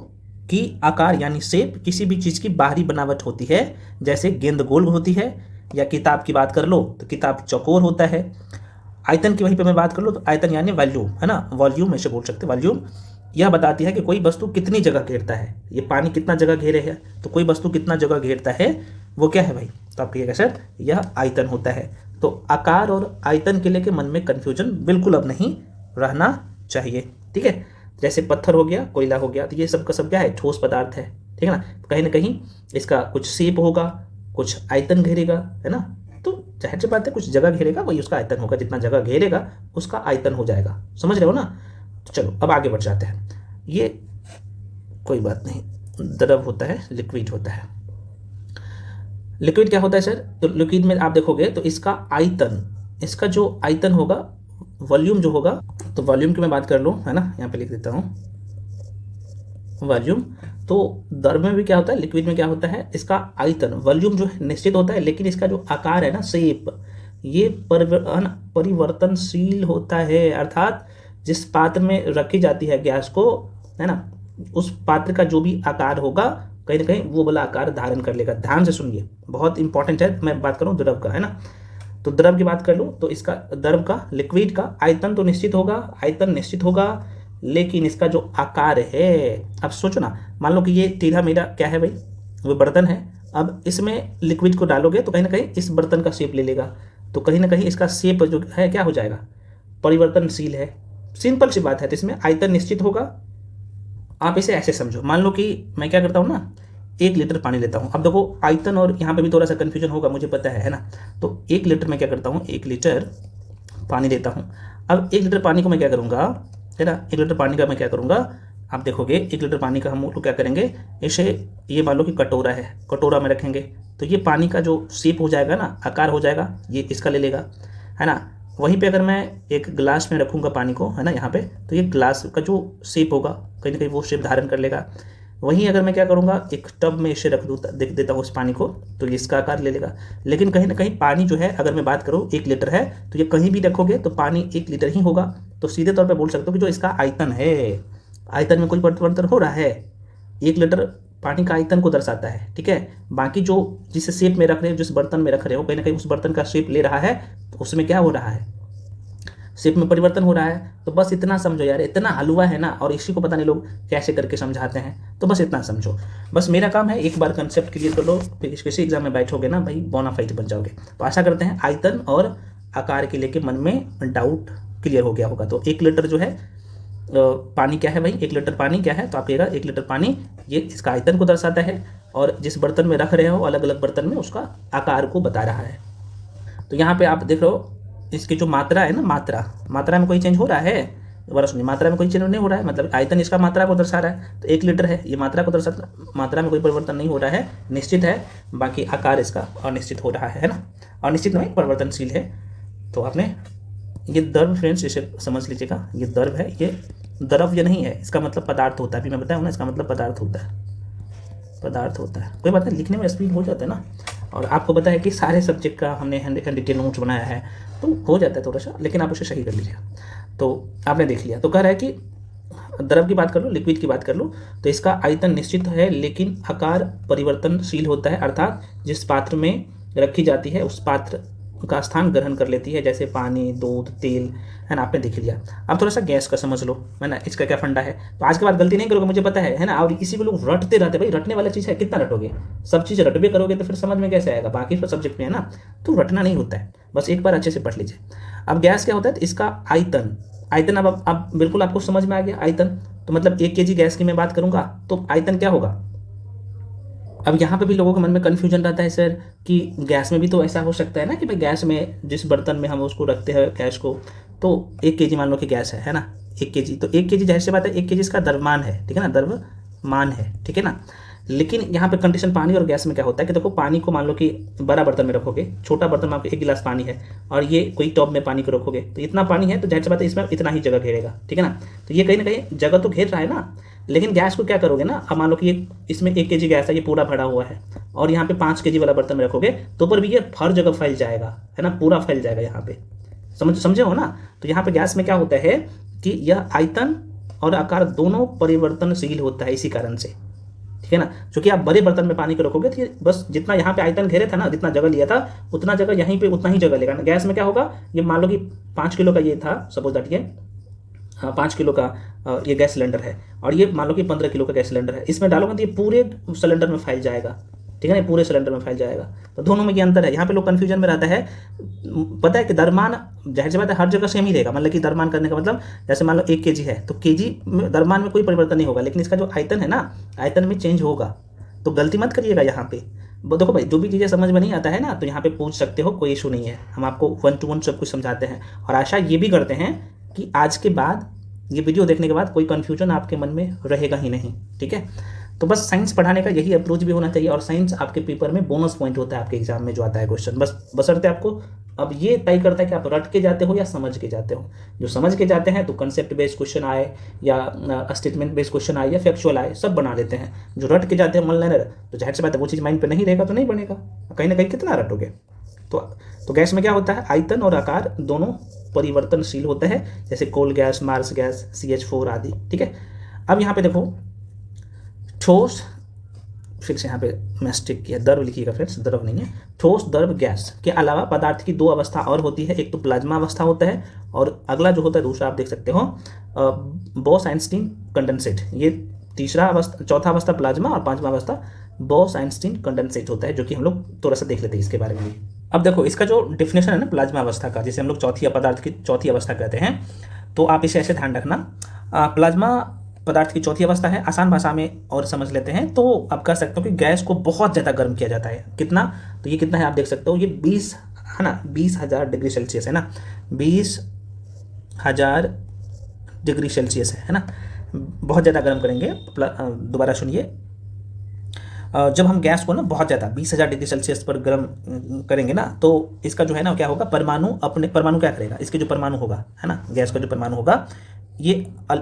कि आकार यानी शेप किसी भी चीज़ की बाहरी बनावट होती है, जैसे गेंद गोल होती है, या किताब की बात कर लो तो किताब चौकोर होता है। आयतन की वहीं पे मैं बात कर लो तो आयतन यानी वॉल्यूम, है ना, वॉल्यूम ऐसे बोल सकते हैं। वॉल्यूम यह बताती है कि कोई वस्तु कितनी जगह घेरता है, ये पानी कितना जगह घेरे है, तो कोई वस्तु कितना जगह घेरता है वो क्या है भाई, तो आप कहिएगा सर यह आयतन होता है। तो आकार और आयतन के लेके मन में कन्फ्यूजन बिल्कुल अब नहीं रहना चाहिए, ठीक है। जैसे पत्थर हो गया, कोयला हो गया, तो ये सब का सब क्या है, ठोस पदार्थ है, ठीक है ना। कहीं ना कहीं इसका कुछ शेप होगा, कुछ आयतन घेरेगा, है ना। तो जाहिर सी बात है कुछ जगह घेरेगा वही उसका आयतन होगा, जितना जगह घेरेगा उसका आयतन हो जाएगा, समझ रहे हो ना। तो चलो अब आगे बढ़ जाते हैं। ये कोई बात नहीं, द्रव होता है, लिक्विड होता है। लिक्विड क्या होता है सर, तो लिक्विड में आप देखोगे तो इसका आयतन, इसका जो आयतन होगा, वॉल्यूम जो होगा, तो वॉल्यूम की मैं बात कर लूँ, है ना, यहाँ पे लिख देता हूँ वॉल्यूम। तो द्रव में भी क्या होता है, लिक्विड में क्या होता है, इसका आयतन, वॉल्यूम जो है निश्चित होता है, लेकिन इसका जो आकार है ना, शेप, ये परिवर्तनशील होता है। अर्थात जिस पात्र में रखी जाती है गैस को, है ना, उस पात्र का जो भी आकार होगा कहीं ना कहीं वो वाला आकार धारण कर लेगा। ध्यान से सुनिए, बहुत इंपॉर्टेंट है। मैं बात करूँ द्रव का, है ना, तो द्रव की बात कर लूँ तो इसका द्रव का, लिक्विड का आयतन तो निश्चित होगा, आयतन निश्चित होगा, लेकिन इसका जो आकार है, अब सोचो ना, मान लो कि ये टेढ़ा मेढ़ा क्या है भाई, वो बर्तन है। अब इसमें लिक्विड को डालोगे तो कहीं ना कहीं इस बर्तन का शेप ले लेगा, तो कहीं ना कहीं इसका शेप जो है क्या हो जाएगा, परिवर्तनशील है। सिंपल सी बात है। तो इसमें आयतन निश्चित होगा। आप इसे ऐसे समझो, मान लो कि मैं क्या करता हूँ ना, 1 लीटर पानी लेता हूँ। अब देखो आयतन और यहाँ पे भी थोड़ा सा कन्फ्यूजन होगा, मुझे पता है ना। तो 1 लीटर मैं क्या करता हूँ, 1 लीटर पानी लेता हूँ। अब 1 लीटर पानी को मैं क्या करूँगा, है ना, 1 लीटर पानी का मैं क्या करूँगा, आप देखोगे 1 लीटर पानी का हम लोग क्या करेंगे, इसे ये मान लो कि कटोरा है, कटोरा में रखेंगे, तो ये पानी का जो शेप हो जाएगा ना, आकार हो जाएगा, ये इसका ले लेगा, है ना। वहीं पे अगर मैं एक गिलास में रखूँगा पानी को, है ना, यहाँ पे, तो ये गिलास का जो शेप होगा कहीं ना कहीं वो शेप धारण कर लेगा। वहीं अगर मैं क्या करूँगा, एक टब में इसे रख दूँ, देख देता हूँ उस पानी को, तो ये इसका आकार ले लेगा। लेकिन कहीं ना कहीं पानी जो है, अगर मैं बात करूँ 1 लीटर है, तो ये कहीं भी रखोगे तो पानी 1 लीटर ही होगा। तो सीधे तौर पे बोल सकते हो कि जो इसका आयतन है, आयतन में कोई परिवर्तन हो रहा है। 1 लीटर पानी का आयतन को दर्शाता है, ठीक है। बाकी जो जिस शेप में रख रहे हो, जिस बर्तन में रख रहे हो, कहीं ना कहीं उस बर्तन का शेप ले रहा है, तो उसमें क्या हो रहा है, शेप में परिवर्तन हो रहा है। तो बस इतना समझो यार, इतना हलवा है ना, और इसी को पता नहीं लोग कैसे करके समझाते हैं। तो बस इतना समझो, बस मेरा काम है एक बार कंसेप्ट क्लियर कर लो, फिर किसी एग्जाम में बैठोगे ना भाई बोनाफाइड बन जाओगे। तो आशा करते हैं आयतन और आकार के लेके मन में डाउट क्लियर हो गया होगा। तो 1 लीटर जो है पानी क्या है भाई, 1 लीटर पानी क्या है, तो आप कहेगा 1 लीटर पानी ये इसका आयतन को दर्शाता है, और जिस बर्तन में रख रहे हो अलग अलग बर्तन में उसका आकार को बता रहा है। तो यहाँ पे आप देख रहे हो इसकी जो मात्रा है ना, मात्रा में कोई चेंज हो रहा है, दोबारा सुनिए, मात्रा में कोई चेंज नहीं हो रहा है, मतलब आयतन इसका मात्रा को दर्शा रहा है। तो 1 लीटर है, ये मात्रा को दर्शाता, मात्रा में कोई परिवर्तन नहीं हो रहा है, निश्चित है। बाकी आकार इसका अनिश्चित हो रहा है ना, अनिश्चित नहीं परिवर्तनशील है। तो आपने ये द्रव फ्रेंड्स इसे समझ लीजिएगा, ये द्रव है, ये द्रव्य नहीं है, इसका मतलब पदार्थ होता है। अभी मैं बताऊँ ना, इसका मतलब पदार्थ होता है, पदार्थ होता है। कोई बात नहीं, लिखने में स्पीड हो जाता है ना, और आपको पता है कि सारे सब्जेक्ट का हमने डिटेल नोट्स बनाया है, तो हो जाता है थोड़ा सा, लेकिन आप उसे सही कर लीजिएगा। तो आपने देख लिया, तो कह रहा है कि द्रव की बात कर लो, लिक्विड की बात कर लो, तो इसका आयतन निश्चित है लेकिन आकार परिवर्तनशील होता है, अर्थात जिस पात्र में रखी जाती है उस पात्र का स्थान ग्रहण कर लेती है, जैसे पानी, दूध, तेल, है ना, आपने देख लिया। अब थोड़ा सा गैस का समझ लो, है ना, इसका क्या फंडा है। तो आज के बाद गलती नहीं करोगे, मुझे पता है ना, और इसी को लोग रटते रहते, भाई रटने वाला चीज़ है, कितना रटोगे, सब चीज़ रटबे करोगे तो फिर समझ में कैसे आएगा, बाकी सब सब्जेक्ट में है ना, तो रटना नहीं होता है, बस एक बार अच्छे से पढ़ लीजिए। अब गैस क्या होता है, तो इसका आयतन अब बिल्कुल आपको समझ में आ गया। आयतन तो मतलब 1 kg गैस की मैं बात करूंगा तो आयतन क्या होगा। अब यहाँ पे भी लोगों के मन में कन्फ्यूजन रहता है सर कि गैस में भी तो ऐसा हो सकता है ना कि भाई गैस में जिस बर्तन में हम उसको रखते हैं गैस को, तो 1 kg मान लो कि गैस है ना, 1 kg, तो 1 kg जाहिर सी बात है 1 kg इसका द्रव्यमान है, ठीक है ना, द्रव्यमान है, ठीक है ना। लेकिन यहाँ पे कंडीशन पानी और गैस में क्या होता है कि देखो, पानी को मान लो कि बड़ा बर्तन में रखोगे, छोटा बर्तन में आपको 1 गिलास पानी है, और ये कोई टॉप में पानी को रखोगे तो इतना पानी है, तो जाहिर सी बात है इसमें इतना ही जगह घेरेगा, ठीक है ना। तो ये कहीं ना कहीं जगह तो घेर रहा है ना, लेकिन गैस को क्या करोगे ना, अब मान लो कि ये इसमें 1 kg गैस है, ये पूरा भरा हुआ है, और यहाँ पे 5 kg वाला बर्तन में रखोगे तो ऊपर भी ये हर जगह फैल जाएगा, है ना, पूरा फैल जाएगा यहाँ पे, समझे हो ना। तो यहाँ पे गैस में क्या होता है कि यह आयतन और आकार दोनों परिवर्तनशील होता है, इसी कारण से, ठीक है ना। क्योंकि आप बड़े बर्तन में पानी को रखोगे तो बस जितना यहाँ पे आयतन घेरे था ना, जितना जगह लिया था उतना जगह यहीं पे उतना ही जगह लेगा ना। गैस में क्या होगा, ये मान लो कि 5 किलो का ये था, सपोज दैट ये 5 किलो का ये गैस सिलेंडर है, और ये मान लो कि 15 किलो का गैस सिलेंडर है, इसमें डालोगे तो ये पूरे सिलेंडर में फैल जाएगा, ठीक है ना, पूरे सिलेंडर में फैल जाएगा। तो दोनों में ये अंतर है, यहाँ पे लोग कन्फ्यूजन में रहता है। पता है कि द्रव्यमान जाहिर सी बात है हर जगह सेम ही रहेगा, मतलब कि द्रव्यमान करने का मतलब जैसे मान लो 1 kg है तो kg में द्रव्यमान में कोई परिवर्तन नहीं होगा, लेकिन इसका जो आयतन है ना, आयतन में चेंज होगा। तो गलती मत करिएगा यहाँ पे। देखो भाई, जो भी चीज़ें समझ में नहीं आता है ना, तो यहाँ पे पूछ सकते हो, कोई इशू नहीं है, हम आपको 1 to 1 सब कुछ समझाते हैं। और आशा ये भी करते हैं कि आज के बाद, ये वीडियो देखने के बाद कोई कन्फ्यूजन आपके मन में रहेगा ही नहीं, ठीक है। तो बस साइंस पढ़ाने का यही अप्रोच भी होना चाहिए, और साइंस आपके पेपर में बोनस पॉइंट होता है, आपके एग्जाम में जो आता है क्वेश्चन, बस बशर्ते आपको अब ये तय करता है कि आप रट के जाते हो या समझ के जाते हो। जो समझ के जाते हैं तो कंसेप्ट बेस्ड क्वेश्चन आए या स्टेटमेंट बेस्ड क्वेश्चन आए या फैक्चुअल आए, सब बना लेते हैं। जो रट के जाते हैं मन लाइनर, तो जाहिर सी बात है वो चीज़ माइंड पे नहीं रहेगा तो नहीं बनेगा, कहीं ना कहीं कितना रटोगे। तो गैस में क्या होता है, आयतन और आकार दोनों परिवर्तनशील होता है, जैसे कोल गैस, मार्स गैस, CH4 आदि, ठीक है। अब यहाँ पे देखो, ठोस, फिर से यहाँ पे मैं स्टिक किया, द्रव लिखिएगा फ्रेंड्स, द्रव नहीं है, ठोस, द्रव, गैस के अलावा पदार्थ की 2 अवस्था और होती है, एक तो प्लाज्मा अवस्था होता है, और अगला जो होता है दूसरा आप देख सकते हो बोस-आइंस्टीन कंडेंसेट। ये तीसरा अवस्था, चौथा अवस्था प्लाज्मा, और 5वां अवस्था बोस-आइंस्टीन कंडेंसेट होता है, जो कि हम लोग थोड़ा सा देख लेते हैं इसके बारे में भी। अब देखो, इसका जो डिफिनेशन है ना प्लाज्मा अवस्था का, जिसे हम लोग चौथी पदार्थ की चौथी अवस्था कहते हैं, तो आप इसे ऐसे ध्यान रखना, प्लाज्मा पदार्थ की चौथी अवस्था है। आसान भाषा में और समझ लेते हैं तो आप कह सकते हो कि गैस को बहुत ज़्यादा गर्म किया जाता है। कितना, तो ये कितना है आप देख सकते हो, ये 20 है ना, 20,000 डिग्री सेल्सियस है ना, 20,000 डिग्री सेल्सियस है ना, बहुत ज़्यादा गर्म करेंगे। दोबारा सुनिए, जब हम गैस को ना बहुत ज़्यादा 20,000 डिग्री सेल्सियस पर गर्म करेंगे ना, तो इसका जो है ना क्या होगा, परमाणु क्या करेगा, इसके जो परमाणु होगा, है ना, गैस का जो परमाणु होगा, ये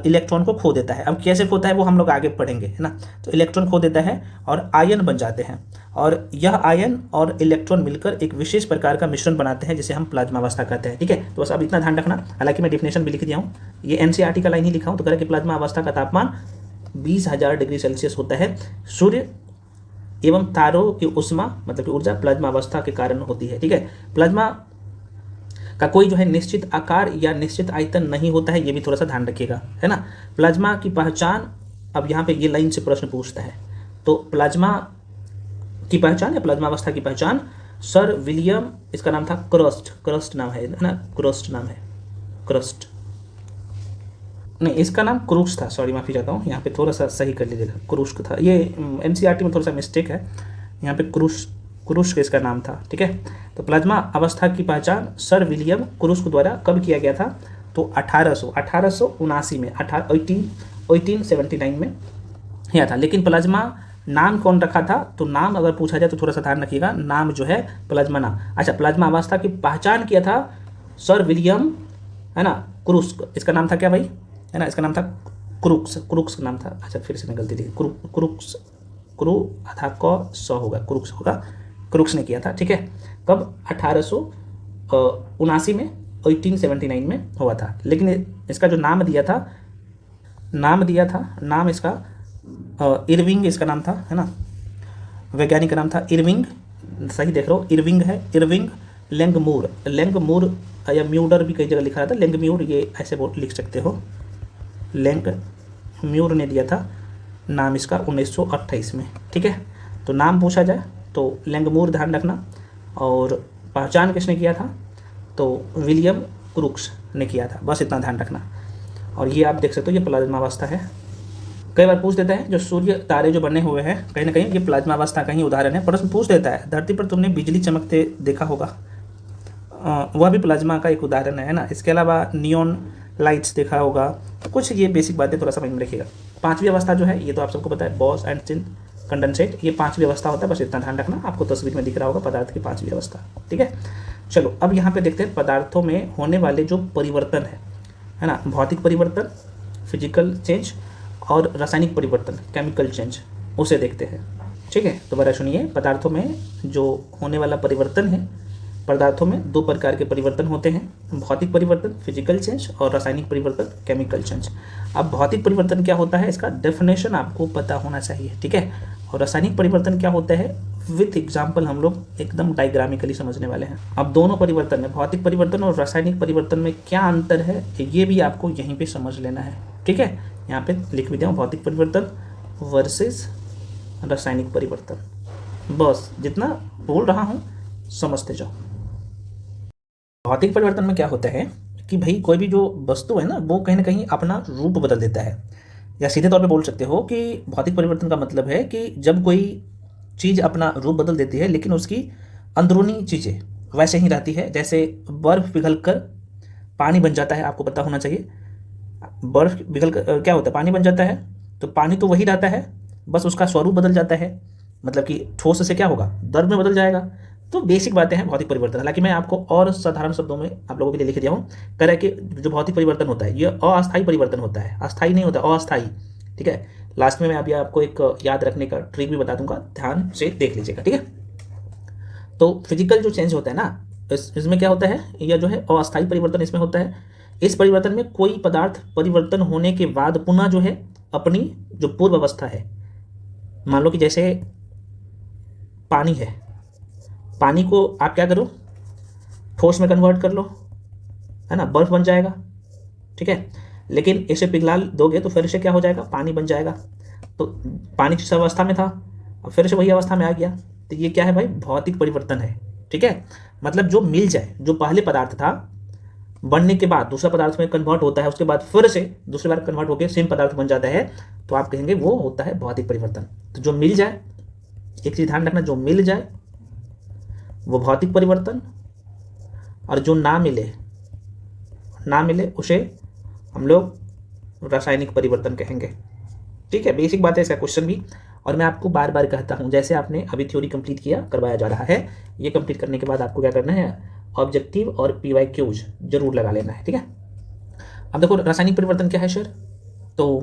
इलेक्ट्रॉन को खो देता है। अब कैसे खोता है वो हम लोग आगे पढ़ेंगे, है ना। तो इलेक्ट्रॉन खो देता है और आयन बन जाते हैं, और यह आयन और इलेक्ट्रॉन मिलकर एक विशेष प्रकार का मिश्रण बनाते हैं जिसे हम प्लाज्मा अवस्था कहते हैं। ठीक है, तो बस अब इतना ध्यान रखना। हालांकि मैं डेफिनेशन भी लिख दिया हूँ, ये एनसीईआरटी का लाइन ही लिखा हूँ। तो कह रहा है कि प्लाज्मा अवस्था का तापमान 20,000 डिग्री सेल्सियस होता है। सूर्य एवं तारों की उष्मा मतलब कि ऊर्जा प्लाज्मा अवस्था के कारण होती है। ठीक है, प्लाज्मा का कोई जो है निश्चित आकार या निश्चित आयतन नहीं होता है, ये भी थोड़ा सा ध्यान रखिएगा, है ना। प्लाज्मा की पहचान, अब यहाँ पे ये लाइन से प्रश्न पूछता है, तो प्लाज्मा की पहचान या प्लाज्मा अवस्था की पहचान सर विलियम, इसका नाम था क्रस्ट नाम है ना, क्रस्ट नाम है, क्रस्ट नहीं, इसका नाम क्रूक्स था, सॉरी माफ़ी चाहता हूँ, यहाँ पे थोड़ा सा सही कर लीजिएगा, क्रूस्क था। ये एनसीईआरटी में थोड़ा सा मिस्टेक है, यहाँ पे क्रूस्क इसका नाम था। ठीक है, तो प्लाज्मा अवस्था की पहचान सर विलियम क्रूस्क द्वारा कब किया गया था? तो 1879 में, 1879 में किया था। लेकिन प्लाज्मा नाम कौन रखा था? तो नाम अगर पूछा जाए तो थोड़ा सा ध्यान रखिएगा, नाम जो है प्लाज्मा नाम। अच्छा, प्लाज्मा अवस्था की पहचान किया था सर विलियम, है ना, क्रूस्क। इसका नाम था क्या भाई, है ना, इसका नाम था क्रूक्स नाम था। अच्छा, फिर से मैं गलती लिखी, क्रूक्स, क्रू आधा क स होगा, क्रूक्स होगा, क्रूक्स ने किया था। ठीक है, कब? 1879 में, 1879 में हुआ था। लेकिन इसका जो नाम दिया था, नाम इसका इरविंग इसका नाम था, है ना, वैज्ञानिक का नाम था इरविंग, सही देख रहे हो, इरविंग है, इरविंग लेंगमूर या म्यूडर भी कई जगह लिखा था, लेंगम्यूर, ये ऐसे लिख सकते हो, लेंगम्यूर ने दिया था नाम इसका 1928 में। ठीक है, तो नाम पूछा जाए तो लेंगमूर ध्यान रखना, और पहचान किसने किया था? तो विलियम क्रूक्स ने किया था, बस इतना ध्यान रखना। और ये आप देख सकते हो, ये प्लाज्मा अवस्था है। कई बार पूछ देता है जो सूर्य तारे जो बने हुए हैं, कहीं ना कहीं ये प्लाज्मा अवस्था का ही उदाहरण है। प्रश्न पूछ देता है, धरती पर तुमने बिजली चमकते देखा होगा, वह भी प्लाज्मा का एक उदाहरण है ना। इसके अलावा नियॉन लाइट्स देखा होगा, कुछ ये बेसिक बातें थोड़ा समझ में रखिएगा। पांचवी अवस्था जो है, ये तो आप सबको पता है, बॉस एंड चिन कंडेंसेट, ये पांचवी अवस्था होता है, बस इतना ध्यान रखना। आपको तस्वीर में दिख रहा होगा पदार्थ की पांचवी अवस्था। ठीक है, चलो अब यहाँ पे देखते हैं पदार्थों में होने वाले जो परिवर्तन है ना, भौतिक परिवर्तन, फिजिकल चेंज, और रासायनिक परिवर्तन, केमिकल चेंज, उसे देखते हैं। ठीक है, दोबारा सुनिए, पदार्थों में जो होने वाला परिवर्तन है, पदार्थों में दो प्रकार के परिवर्तन होते हैं, भौतिक परिवर्तन फिजिकल चेंज, और रासायनिक परिवर्तन केमिकल चेंज। अब भौतिक परिवर्तन क्या होता है, इसका डेफिनेशन आपको पता होना चाहिए। ठीक है, और रासायनिक परिवर्तन क्या होता है, विथ एग्जाम्पल हम लोग एकदम डायग्रामिकली समझने वाले हैं। अब दोनों परिवर्तन में, भौतिक परिवर्तन और रासायनिक परिवर्तन में क्या अंतर है, ये भी आपको यहीं पर समझ लेना है। ठीक है, यहाँ पे लिख भी दिया हूँ, भौतिक परिवर्तन वर्सेस रासायनिक परिवर्तन। बस जितना बोल रहा हूँ समझते जाओ। भौतिक परिवर्तन में क्या होता है कि भाई कोई भी जो वस्तु है ना, वो कहीं ना कहीं अपना रूप बदल देता है, या सीधे तौर पे बोल सकते हो कि भौतिक परिवर्तन का मतलब है कि जब कोई चीज़ अपना रूप बदल देती है लेकिन उसकी अंदरूनी चीज़ें वैसे ही रहती है। जैसे बर्फ़ पिघलकर पानी बन जाता है, आपको पता होना चाहिए, बर्फ़ पिघल कर क्या होता है, पानी बन जाता है। तो पानी तो वही रहता है, बस उसका स्वरूप बदल जाता है, मतलब कि ठोस से क्या होगा, द्रव में बदल जाएगा। तो बेसिक बातें हैं भौतिक परिवर्तन। हालांकि मैं आपको और साधारण शब्दों में आप लोगों के लिए लिख दिया हूँ। कह रहा है कि जो भौतिक परिवर्तन होता है ये अस्थायी परिवर्तन होता है, अस्थायी नहीं होता, अस्थायी। ठीक है, लास्ट में मैं अभी आपको एक याद रखने का ट्रिक भी बता दूंगा, ध्यान से देख लीजिएगा। ठीक है, तो फिजिकल जो चेंज होता है ना, इसमें क्या होता है, यह जो है अस्थायी परिवर्तन इसमें होता है। इस परिवर्तन में कोई पदार्थ परिवर्तन होने के बाद पुनः जो है अपनी जो पूर्व अवस्था है, मान लो कि जैसे पानी है, पानी को आप क्या करो, ठोस में कन्वर्ट कर लो, है ना, बर्फ बन जाएगा। ठीक है, लेकिन इसे पिघला दोगे तो फिर से क्या हो जाएगा, पानी बन जाएगा। तो पानी जिस अवस्था में था अब फिर से वही अवस्था में आ गया, तो ये क्या है भाई, भौतिक परिवर्तन है। ठीक है, मतलब जो मिल जाए, जो पहले पदार्थ था बनने के बाद दूसरा पदार्थ में कन्वर्ट होता है, उसके बाद फिर से दूसरी बार कन्वर्ट होकर सेम पदार्थ बन जाता है, तो आप कहेंगे वो होता है भौतिक परिवर्तन। तो जो मिल जाए, एक चीज ध्यान रखना, जो मिल जाए वो भौतिक परिवर्तन, और जो ना मिले उसे हम लोग रासायनिक परिवर्तन कहेंगे। ठीक है, बेसिक बात है, इसका क्वेश्चन भी। और मैं आपको बार बार कहता हूं, जैसे आपने अभी थ्योरी कंप्लीट किया, करवाया जा रहा है, ये कंप्लीट करने के बाद आपको क्या करना है, ऑब्जेक्टिव और PYQs जरूर लगा लेना है। ठीक है, अब देखो रासायनिक परिवर्तन क्या है सर, तो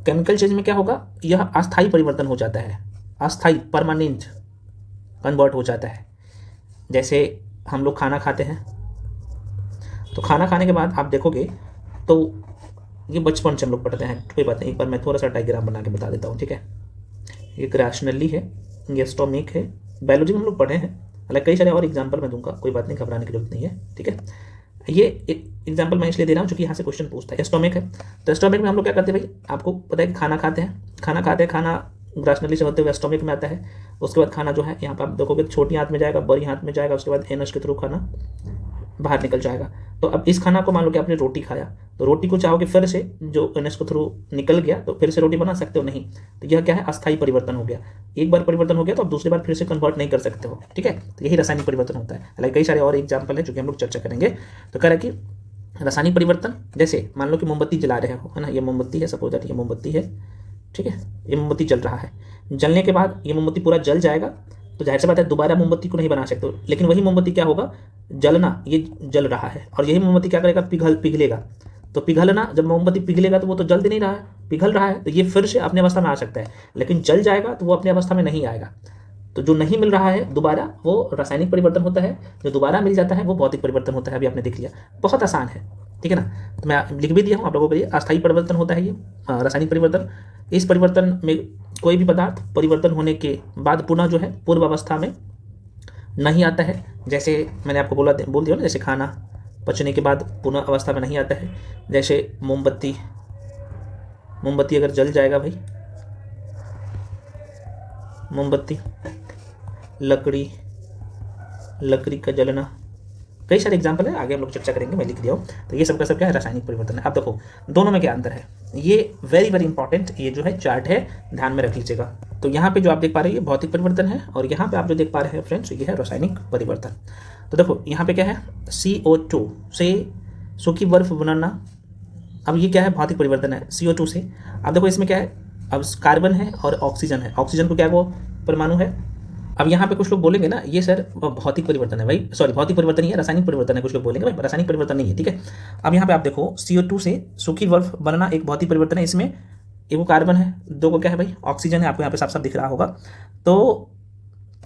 केमिकल चेंज में क्या होगा, यह अस्थायी परिवर्तन हो जाता है, अस्थायी, परमानेंट। कन्वर्ट हो जाता है। जैसे हम लोग खाना खाते हैं, तो खाना खाने के बाद आप देखोगे तो ये बचपन से हम लोग पढ़ते हैं, कोई बात नहीं, एक बार मैं थोड़ा सा डायग्राम बना के बता देता हूँ, ठीक है। ये ग्रासनली है, ये स्टोमिक है, बायोलॉजी में हम लोग पढ़े हैं, हालांकि कई सारे और एग्जाम्पल मैं दूंगा, कोई बात नहीं, घबराने की जरूरत नहीं है, ठीक है। ये एग्जाम्पल मैं इसलिए दे रहा हूँ क्योंकि यहाँ से क्वेश्चन पूछता है। स्टोमिक है, तो स्टोमिक में हम लोग क्या करते हैं भाई, आपको पता है कि खाना खाते हैं, खाना ग्रासनली से होते हुए स्टोमिक में आता है। उसके बाद खाना जो है यहाँ पर आप देखोगे छोटी हाथ में जाएगा, बड़ी हाथ में जाएगा, उसके बाद एनस के थ्रू खाना बाहर निकल जाएगा। तो अब इस खाना को मान लो कि आपने रोटी खाया, तो रोटी को चाहोगे फिर से जो एनएस के थ्रू निकल गया तो फिर से रोटी बना सकते हो, नहीं। तो यह क्या है, अस्थायी परिवर्तन हो गया। एक बार परिवर्तन हो गया तो आप दूसरी बार फिर से कन्वर्ट नहीं कर सकते हो, ठीक है। तो यही रासायनिक परिवर्तन होता है। हालांकि कई सारे और एग्जाम्पल है जो कि हम लोग चर्चा करेंगे। तो कह रहा है कि रासायनिक परिवर्तन, जैसे मान लो कि मोमबत्ती जला रहे हो, है ना, ये मोमबत्ती है, सपोज दैट ये मोमबत्ती है, ठीक है, ये मोमबत्ती जल रहा है। जलने के बाद ये मोमबत्ती पूरा जल जाएगा, तो जाहिर सी बात है दोबारा मोमबत्ती को नहीं बना सकते, लेकिन वही मोमबत्ती क्या होगा, जलना, ये जल रहा है, और यही मोमबत्ती क्या करेगा, पिघलेगा। तो पिघलना, जब मोमबत्ती पिघलेगा तो वो तो जल नहीं रहा है, पिघल रहा है, तो ये फिर से अपनी अवस्था में आ सकता है। लेकिन जल जाएगा तो वो अपनी अवस्था में नहीं आएगा। तो जो नहीं मिल रहा है दोबारा, वो रासायनिक परिवर्तन होता है। जो दोबारा मिल जाता है वो भौतिक परिवर्तन होता है। अभी आपने देख लिया, बहुत आसान है, ठीक है ना। तो मैं लिख भी दिया हूँ आप लोगों के लिए। अस्थायी परिवर्तन होता है ये रासायनिक परिवर्तन। इस परिवर्तन में कोई भी पदार्थ परिवर्तन होने के बाद पुनः जो है पूर्व अवस्था में नहीं आता है। जैसे मैंने आपको बोल दिया ना, जैसे खाना पचने के बाद पुनः अवस्था में नहीं आता है। जैसे मोमबत्ती अगर जल जाएगा भाई, मोमबत्ती, लकड़ी का जलना, कई सारे एग्जाम्पल है, आगे हम लोग चर्चा करेंगे, मैं लिख दिया हूँ। तो ये सब का सब क्या है, रासायनिक परिवर्तन है। अब देखो दोनों में क्या अंतर है, ये वेरी वेरी इंपॉर्टेंट, ये जो है चार्ट है, ध्यान में रख लीजिएगा। तो यहाँ पे जो आप देख पा रहे हैं ये भौतिक परिवर्तन है, और यहाँ पे आप जो देख पा रहे हैं फ्रेंड्स, ये है रासायनिक परिवर्तन। तो देखो यहाँ पे क्या है, CO2 से सूखी बर्फ बनाना। अब ये क्या है, भौतिक परिवर्तन है CO2 से। अब देखो इसमें क्या है, अब कार्बन है और ऑक्सीजन है। ऑक्सीजन को क्या, वो परमाणु है। अब यहाँ पे कुछ लोग बोलेंगे ना, ये सर भौतिक परिवर्तन है भाई, सॉरी भौतिक परिवर्तन ही है, रासायनिक परिवर्तन है। कुछ लोग बोलेंगे भाई रासायनिक परिवर्तन नहीं है, ठीक है। अब यहाँ पे आप देखो CO2 से सूखी बर्फ बनना एक भौतिक परिवर्तन है। इसमें एक को कार्बन है, दो को क्या है भाई, ऑक्सीजन है। आपको यहाँ पे साफ साफ दिख रहा होगा। तो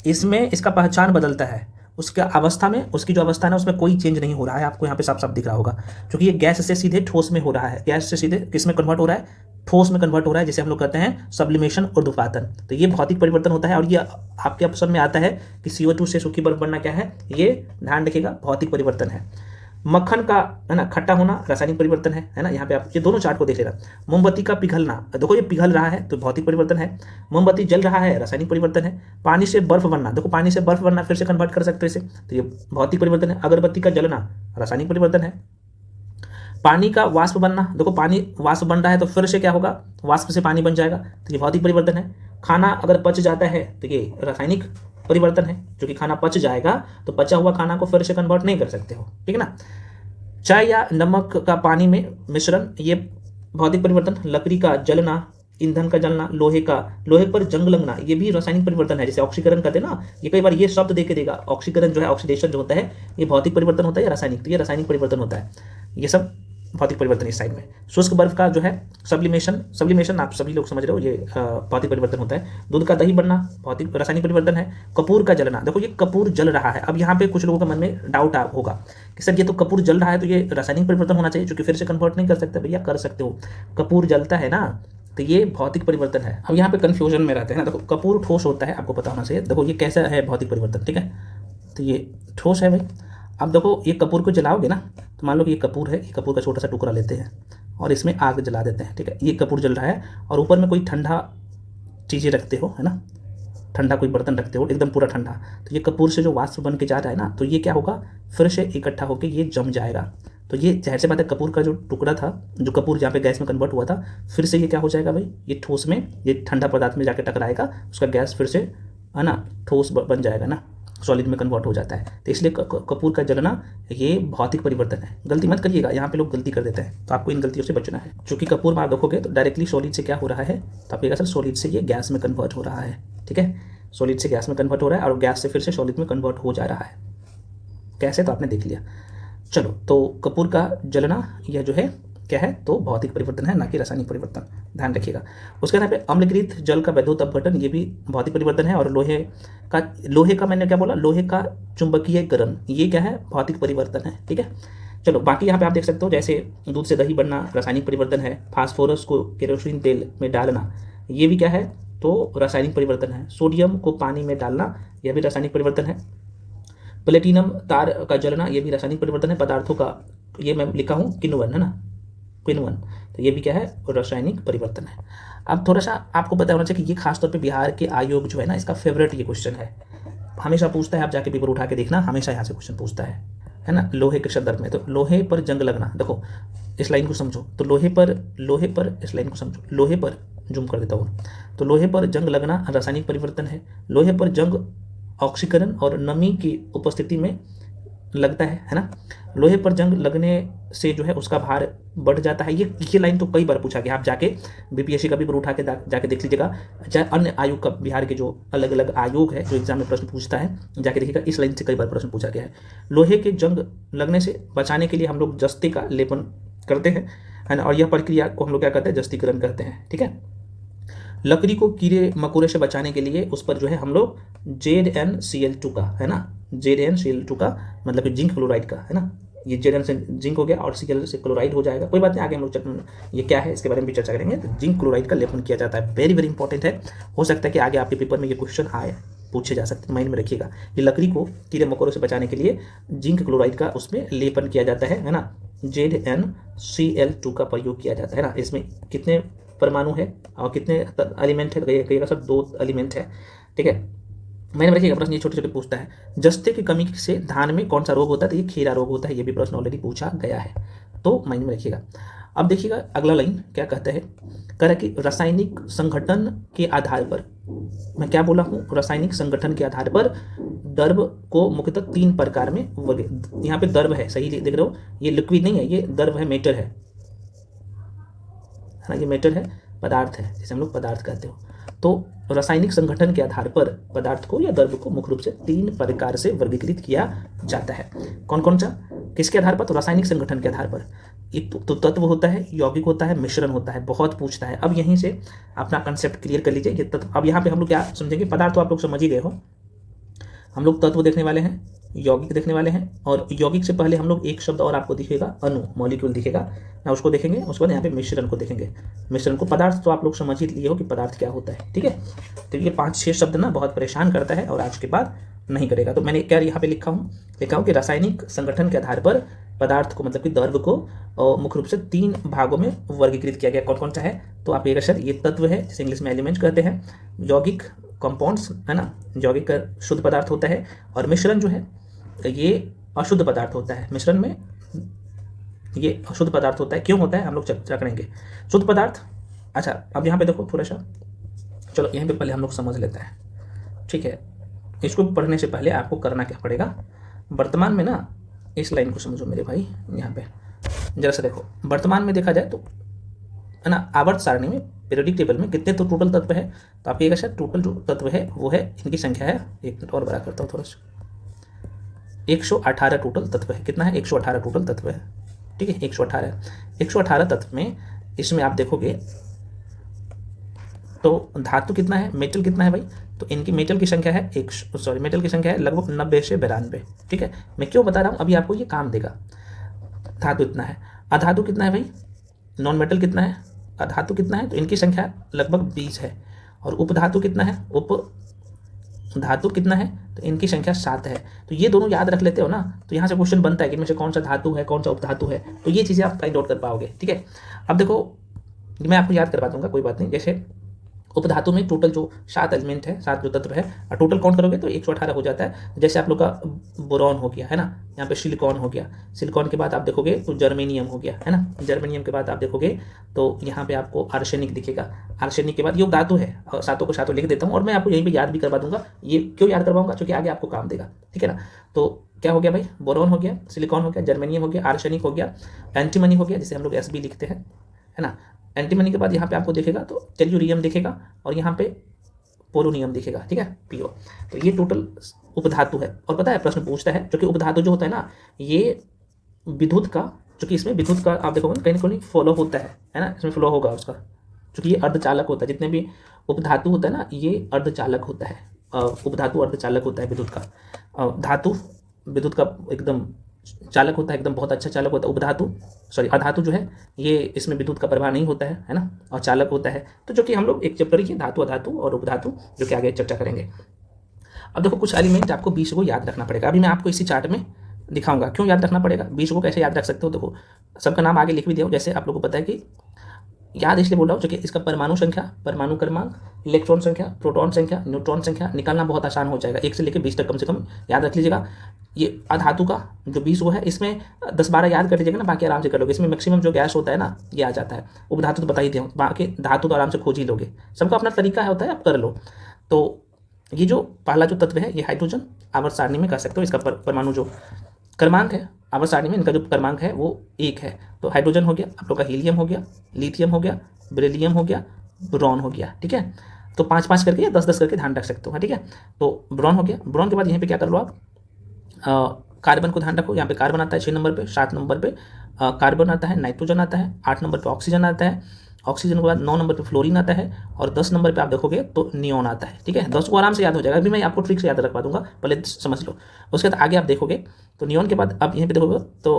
इसमें इसका पहचान बदलता है, उसका अवस्था में, उसकी जो अवस्था है उसमें कोई चेंज नहीं हो रहा है। आपको यहाँ पे साफ साफ दिख रहा होगा, क्योंकि ये गैस से सीधे ठोस में हो रहा है। गैस से सीधे किस में कन्वर्ट हो रहा है, ठोस में कन्वर्ट हो रहा है, जिसे हम लोग कहते हैं सब्लिमेशन और उर्ध्वपातन। तो ये भौतिक परिवर्तन होता है, और ये आपके ऑप्शन में आता है कि CO2 से सूखी बर्फ बनना क्या है, ये ध्यान रखिएगा, भौतिक परिवर्तन है। मक्खन का, है ना, खट्टा होना रासायनिक परिवर्तन है ना। यहाँ पे आप ये दोनों चार्ट को देख लेना। मोमबत्ती का पिघलना, देखो ये पिघल रहा है तो भौतिक परिवर्तन है। मोमबत्ती जल रहा है, रासायनिक परिवर्तन है। पानी से बर्फ बनना, देखो पानी से बर्फ बनना, फिर से कन्वर्ट कर सकते हो इसे, तो ये भौतिक परिवर्तन है। अगरबत्ती का जलना रासायनिक परिवर्तन है। पानी का वाष्प बनना, देखो पानी वाष्प बन रहा है तो फिर से क्या होगा, वाष्प से पानी बन जाएगा, तो ये भौतिक परिवर्तन है। खाना अगर पच जाता है तो ये रासायनिक परिवर्तन है, जो कि खाना पच जाएगा तो पचा हुआ खाना को फिर से कन्वर्ट नहीं कर सकते हो, ठीक है ना। चाय या नमक का पानी में मिश्रण, ये भौतिक परिवर्तन। लकड़ी का जलना, ईंधन का जलना, लोहे पर जंग लगना, ये भी रासायनिक परिवर्तन है। जैसे ऑक्सीकरण कहते हैं ना, ये कई बार ये शब्द देके देगा, ऑक्सीकरण जो है, ऑक्सीडेशन जो होता है, ये भौतिक परिवर्तन होता है या रासायनिक, तो ये रासायनिक परिवर्तन होता है। ये सब भौतिक परिवर्तन इस साइड में। शुष्क बर्फ का जो है सब्लिमेशन आप सभी लोग समझ रहे हो, ये भौतिक परिवर्तन होता है। दूध का दही बनना भौतिक रासायनिक परिवर्तन है। कपूर का जलना, देखो ये कपूर जल रहा है। अब यहाँ पे कुछ लोगों के मन में डाउट होगा कि सर ये तो कपूर जल रहा है, तो ये रासायनिक परिवर्तन होना चाहिए, क्योंकि फिर से कन्वर्ट नहीं कर सकते। भैया कर सकते हो, कपूर जलता है ना, तो ये भौतिक परिवर्तन है। अब यहाँ पे कन्फ्यूजन में रहते हैं ना, देखो कपूर ठोस होता है, आपको पता होना चाहिए। देखो ये कैसा है भौतिक परिवर्तन, ठीक है, तो ये ठोस है भाई। अब देखो ये कपूर को जलाओगे ना, तो मान लो कि ये कपूर है, ये कपूर का छोटा सा टुकड़ा लेते हैं और इसमें आग जला देते हैं, ठीक है। ये कपूर जल रहा है और ऊपर में कोई ठंडा चीज़ें रखते हो, है ना, ठंडा कोई बर्तन रखते हो एकदम पूरा ठंडा, तो ये कपूर से जो वाष्प बन के जा रहा है ना, तो ये क्या होगा, फिर से इकट्ठा होकर ये जम जाएगा। तो ये जाहिर सी बात है, कपूर का जो टुकड़ा था, जो कपूर जहाँ पे गैस में कन्वर्ट हुआ था, फिर से ये क्या हो जाएगा भाई, ये ठोस में, ये ठंडा पदार्थ में जाके टकराएगा, उसका गैस फिर से, है ना, ठोस बन जाएगा ना, सॉलिड में कन्वर्ट हो जाता है। तो इसलिए कपूर का जलना ये भौतिक परिवर्तन है। गलती मत करिएगा, यहाँ पे लोग गलती कर देते हैं, तो आपको इन गलतियों से बचना है। चूँकि कपूर में आप देखोगे तो डायरेक्टली सॉलिड से क्या हो रहा है, तो आप कहेगा सर सॉलिड से ये गैस में कन्वर्ट हो रहा है, ठीक है, सॉलिड से गैस में कन्वर्ट हो रहा है और गैस से फिर से सॉलिड में कन्वर्ट हो जा रहा है। कैसे, तो आपने देख लिया। चलो, तो कपूर का जलना यह जो है क्या है, तो भौतिक परिवर्तन है, ना कि रासायनिक परिवर्तन, ध्यान रखिएगा। उसके बाद पे अम्लकृत जल का वैद्युत अपघटन, ये भी भौतिक परिवर्तन है। और लोहे का मैंने क्या बोला, लोहे का चुंबकीयकरण, ये क्या है, भौतिक परिवर्तन है, ठीक है। चलो बाकी यहाँ पे आप देख सकते हो, जैसे दूध से दही बनना रासायनिक परिवर्तन है, फास्फोरस को केरोसिन तेल में डालना, ये भी क्या है, तो रासायनिक परिवर्तन है। सोडियम को पानी में डालना, यह भी रासायनिक परिवर्तन है। प्लेटिनम तार का जलना, ये भी रासायनिक परिवर्तन है। पदार्थों का, ये मैं लिखा हूँ किण्वन, है ना, किण्वन, तो ये भी क्या है, रासायनिक परिवर्तन है। अब थोड़ा सा आपको पता होना चाहिए कि ये खासतौर पे बिहार के आयोग जो है ना, इसका फेवरेट ये क्वेश्चन है, हमेशा पूछता है, आप जाके पेपर उठा के देखना, हमेशा यहाँ से क्वेश्चन पूछता है ना, लोहे के संदर्भ में। तो लोहे पर जंग लगना, देखो इस लाइन को समझो, तो लोहे पर इस लाइन को समझो, लोहे पर जूम कर देता हूँ, तो लोहे पर जंग लगना रासायनिक परिवर्तन है। लोहे पर जंग ऑक्सीकरण और नमी की उपस्थिति में लगता है ना। लोहे पर जंग लगने से जो है उसका भार बढ़ जाता है। ये लाइन तो कई बार पूछा गया, आप जाके बीपीएससी का भी उठा के जाके देख लीजिएगा, चाहे अन्य आयोग का, बिहार के जो अलग अलग आयोग है जो एग्जाम में प्रश्न पूछता है, जाके देखिएगा, इस लाइन से कई बार प्रश्न पूछा गया है। लोहे के जंग लगने से बचाने के लिए हम लोग जस्ते का लेपन करते हैं, है ना, और यह प्रक्रिया को हम लोग क्या कहते हैं, जस्तीकरण कहते हैं, ठीक है। लकड़ी को कीड़े मकोड़े से बचाने के लिए उस पर जो है हम लोग ZnCl2 का, है ना, ZnCl2 का मतलब कि जिंक क्लोराइड का, है ना, ये Zn से जिंक हो गया और Cl से क्लोराइड हो जाएगा, कोई बात नहीं, आगे हम लोग ये क्या है इसके बारे में भी चर्चा करेंगे। तो जिंक क्लोराइड का लेपन किया जाता है, वेरी वेरी इंपॉर्टेंट है, हो सकता है कि आगे आपके पेपर में ये क्वेश्चन आए, पूछे जा सकते हैं, माइंड में रखिएगा। ये लकड़ी को कीड़े मकोड़ों से बचाने के लिए जिंक क्लोराइड का उसमें लेपन किया जाता है ना, ZnCl2 का प्रयोग किया जाता है ना। इसमें कितने परमाणु है और कितने एलिमेंट है, कहिएगा सर 2 एलिमेंट है, ठीक है। मैंने रखिएगा प्रश्न, ये छोटे छोटे पूछता है। जस्ते की कमी से धान में कौन सा रोग होता है, तो ये खीरा रोग होता है, ये भी प्रश्न ऑलरेडी पूछा गया है, तो माइंड में रखिएगा। अब देखिएगा अगला लाइन क्या कहता है, कह रहा है कि रासायनिक संगठन के आधार पर, मैं क्या बोला हूँ, रासायनिक संगठन के आधार पर द्रव को मुख्यतः 3 प्रकार में यहाँ पे द्रव है, सही देख रहे हो, ये लिक्विड नहीं है, ये द्रव है, मेटर है ना, ये मेटर है, पदार्थ है, जिसे हम लोग पदार्थ कहते हो। तो रासायनिक संगठन के आधार पर पदार्थ को या द्रव्य को मुख्य रूप से 3 प्रकार से वर्गीकृत किया जाता है। कौन कौन सा, किसके आधार पर, तो रासायनिक संगठन के आधार पर। एक तो तत्व होता है, यौगिक होता है, मिश्रण होता है, बहुत पूछता है। अब यहीं से अपना कंसेप्ट क्लियर कर लीजिए, ये तत्व। अब यहाँ पे हम लोग क्या समझेंगे, पदार्थ तो आप लोग समझ ही गए हो, हम लोग तत्व देखने वाले हैं, यौगिक देखने वाले हैं, और यौगिक से पहले हम लोग एक शब्द और आपको दिखेगा, अणु, मॉलिक्यूल दिखेगा ना, उसको देखेंगे। उसके बाद यहाँ पे मिश्रण को देखेंगे, मिश्रण को। पदार्थ तो आप लोग समझ ही लिए हो कि पदार्थ क्या होता है, ठीक है। तो ये 5-6 शब्द ना बहुत परेशान करता है और आज के बाद नहीं करेगा। तो मैंने क्या यहाँ पे लिखा हूँ कि रासायनिक संगठन के आधार पर पदार्थ को मतलब कि द्रव्य को मुख्य रूप से 3 भागों में वर्गीकृत किया गया। कौन कौन सा है, तो आप ये सर, ये तत्व है जिसे इंग्लिश में एलिमेंट कहते हैं, यौगिक कंपाउंड्स, है ना, यौगिक का शुद्ध पदार्थ होता है, और मिश्रण जो है ये अशुद्ध पदार्थ होता है। मिश्रण में ये अशुद्ध पदार्थ होता है, क्यों होता है हम लोग चर्चा करेंगे। शुद्ध पदार्थ, अच्छा अब यहाँ पे देखो थोड़ा सा, चलो यहाँ पे पहले हम लोग समझ लेते हैं, ठीक है। इसको पढ़ने से पहले आपको करना क्या पड़ेगा, वर्तमान में ना, इस लाइन को समझो मेरे भाई, यहाँ पे जरा सा देखो, वर्तमान में देखा जाए तो, है ना, आवर्त सारणी में, पीरियोडिक टेबल में कितने तो टोटल तत्व है, तो आप ये सर टोटल जो तत्व है वो है, इनकी संख्या है, एक मिनट और बड़ा करता हूँ थोड़ा सा, 118 टोटल तत्व है। कितना है, 118 टोटल तत्व है, ठीक है, 118 तत्व में, इसमें आप देखोगे तो धातु कितना है, मेटल कितना है भाई, तो इनकी मेटल की संख्या है मेटल की संख्या है लगभग 90 से 92, ठीक है। मैं क्यों बता रहा हूँ, अभी आपको ये काम देगा। धातु इतना है, अधातु कितना है भाई, नॉन मेटल कितना है, अधातु कितना है, तो इनकी संख्या लगभग 20 है। और उपधातु कितना है, उपधातु कितना है, तो इनकी संख्या 7 है। तो ये दोनों याद रख लेते हो ना, तो यहाँ से क्वेश्चन बनता है कि इनमें से कौन सा धातु है, कौन सा उपधातु है, तो ये चीज़ें आप फाइंड आउट कर पाओगे, ठीक है। अब देखो मैं आपको याद करवा दूंगा, कोई बात नहीं। जैसे उपधातु में टोटल जो 7 एलिमेंट है, 7 जो तत्व है, और टोटल काउंट करोगे तो 118 हो जाता है। जैसे आप लोग का बोरॉन हो गया, है ना, यहाँ पे सिलिकॉन हो गया, सिलिकॉन के बाद आप देखोगे तो जर्मेनियम हो गया, है ना, जर्मेनियम के बाद आप देखोगे तो यहाँ पे आपको आर्सेनिक दिखेगा, आर्सेनिक के बाद ये धातु है, और सातों को सातों लिख देता हूँ, और मैं आपको यहीं पे याद भी करवा दूंगा। ये क्यों याद करवाऊंगा, क्योंकि आगे आपको काम देगा, ठीक है ना। तो क्या हो गया भाई, बोरॉन हो गया, सिलिकॉन हो गया, जर्मेनियम हो गया, आर्सेनिक हो गया, एंटीमनी हो गया, जिसे हम लोग SB लिखते हैं, है ना। एंटीमनी के बाद यहाँ पे आपको दिखेगा तो टेल्यूरियम दिखेगा, और यहाँ पे पोलोनियम दिखेगा, ठीक है, PO। तो ये टोटल उपधातु है। और पता है प्रश्न पूछता है, क्योंकि उपधातु जो होता है ना, ये विद्युत का चूँकि इसमें विद्युत का आप देखोगे कहीं ना कहीं फ्लो होता है ना, इसमें फ्लो होगा उसका, चूँकि ये अर्धचालक होता है। जितने भी उपधातु होता है ना, ये अर्धचालक होता है। उपधातु अर्धचालक होता है विद्युत का। धातु विद्युत का एकदम चालक होता है, एकदम बहुत अच्छा चालक होता है। उपधातु सॉरी अधातु जो है ये इसमें विद्युत का प्रवाह नहीं होता है ना, और चालक होता है। तो जो कि हम लोग एक चैप्टर ही धातु अधातु और उपधातु जो कि आगे चर्चा करेंगे। अब देखो कुछ एलिमेंट आपको 20 को याद रखना पड़ेगा। अभी मैं आपको इसी चार्ट में दिखाऊंगा क्यों याद रखना पड़ेगा। 20 को कैसे याद रख सकते हो, देखो सबका नाम आगे लिख भी दिया। जैसे आप लोगों को पता है कि याद इसलिए बोल रहा हूँ क्योंकि इसका परमाणु संख्या, परमाणु क्रमांक, इलेक्ट्रॉन संख्या, प्रोटॉन संख्या, न्यूट्रॉन संख्या निकालना बहुत आसान हो जाएगा। 1 से लेकर 20 तक कम से कम याद रख लीजिएगा। ये अधातु का जो 20 वो है, इसमें 10-12 याद कर लीजिएगा ना, बाकी आराम से कर लोगे। इसमें मैक्सिमम जो गैस होता है ना, ये आ जाता है। उपधातु तो बता ही दिया, बाकी धातु तो आराम से खोज ही लोगे। सबका अपना तरीका होता है, आप कर लो। तो ये जो पहला जो तत्व है ये हाइड्रोजन, आवर्त सारणी में कर सकते हो। इसका परमाणु जो क्रमांक है आवर्त सारणी में, इनका जो क्रमांक है वो 1 है। तो हाइड्रोजन हो गया, आप लोग का हीलियम हो गया, लिथियम हो गया, बेरिलियम हो गया, ब्रोन हो गया। ठीक है, तो 5-5 करके या 10-10 करके ध्यान रख सकते हो। ठीक है, तो ब्रोन हो गया। ब्रोन के बाद यहाँ पे क्या कर लो आप, कार्बन को ध्यान रखो। यहाँ पे कार्बन आता है 6 नंबर पे, 7 नंबर पे कार्बन आता है, नाइट्रोजन आता है, 8 नंबर पे ऑक्सीजन आता है, ऑक्सीजन के बाद 9 नंबर पे फ्लोरीन आता है, और 10 नंबर पे आप देखोगे तो नियोन आता है। ठीक है, 10 को आराम से याद हो जाएगा। अभी मैं आपको ट्रिक से याद रखवा दूंगा, पहले समझ लो। उसके बाद आगे आप देखोगे तो नियोन के बाद अब यहाँ पे देखोगे तो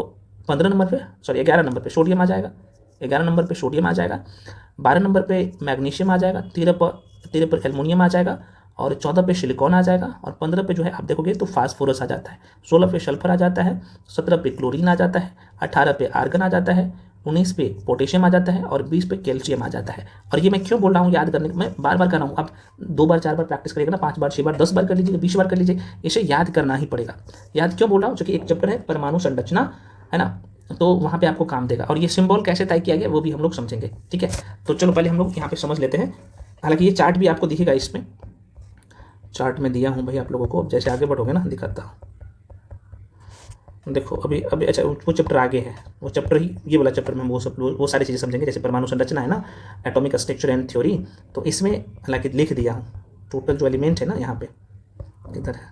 15 नंबर पे सॉरी 11 नंबर पे सोडियम आ जाएगा, 11 नंबर पे सोडियम आ जाएगा, 12 नंबर पे मैग्नीशियम आ जाएगा, 13 पर एल्युमिनियम आ जाएगा, और 14 पे सिलिकॉन आ जाएगा, और 15 पे जो है आप देखोगे तो फास्फोरस आ जाता है, 16 पे सल्फर आ जाता है, 17 पे क्लोरीन आ जाता है, 18 पे आर्गन आ जाता है, 19 पे पोटेशियम आ जाता है, और 20 पे कैल्शियम आ जाता है। और ये मैं क्यों बोल रहा हूँ याद करने, मैं बार बार कर रहा हूँ। आप 2 बार 4 बार प्रैक्टिस करिएगा ना, 5 बार 6 बार 10 बार कर लीजिए, 20 बार कर लीजिए, इसे याद करना ही पड़ेगा। याद क्यों बोल रहा हूँ, क्योंकि एक चैप्टर है परमाणु संरचना, है ना, तो वहाँ पे आपको काम देगा। और ये सिंबल कैसे तय किया गया वो भी हम लोग समझेंगे। ठीक है, तो चलो पहले हम लोग यहाँ पे समझ लेते हैं। हालांकि ये चार्ट भी आपको दिखेगा, इसमें चार्ट में दिया हूँ भाई आप लोगों को। अब जैसे आगे बढ़ोगे ना दिखाता हूँ। देखो अभी अभी अच्छा वो चैप्टर आगे है, वो चैप्टर ही ये वाला चैप्टर में वो सारी चीज़ें समझेंगे। जैसे परमाणु संरचना है ना, एटॉमिक स्ट्रक्चर एंड थ्योरी, तो इसमें हालांकि लिख दिया हूँ टोटल जो एलिमेंट है ना, यहाँ पे किधर है,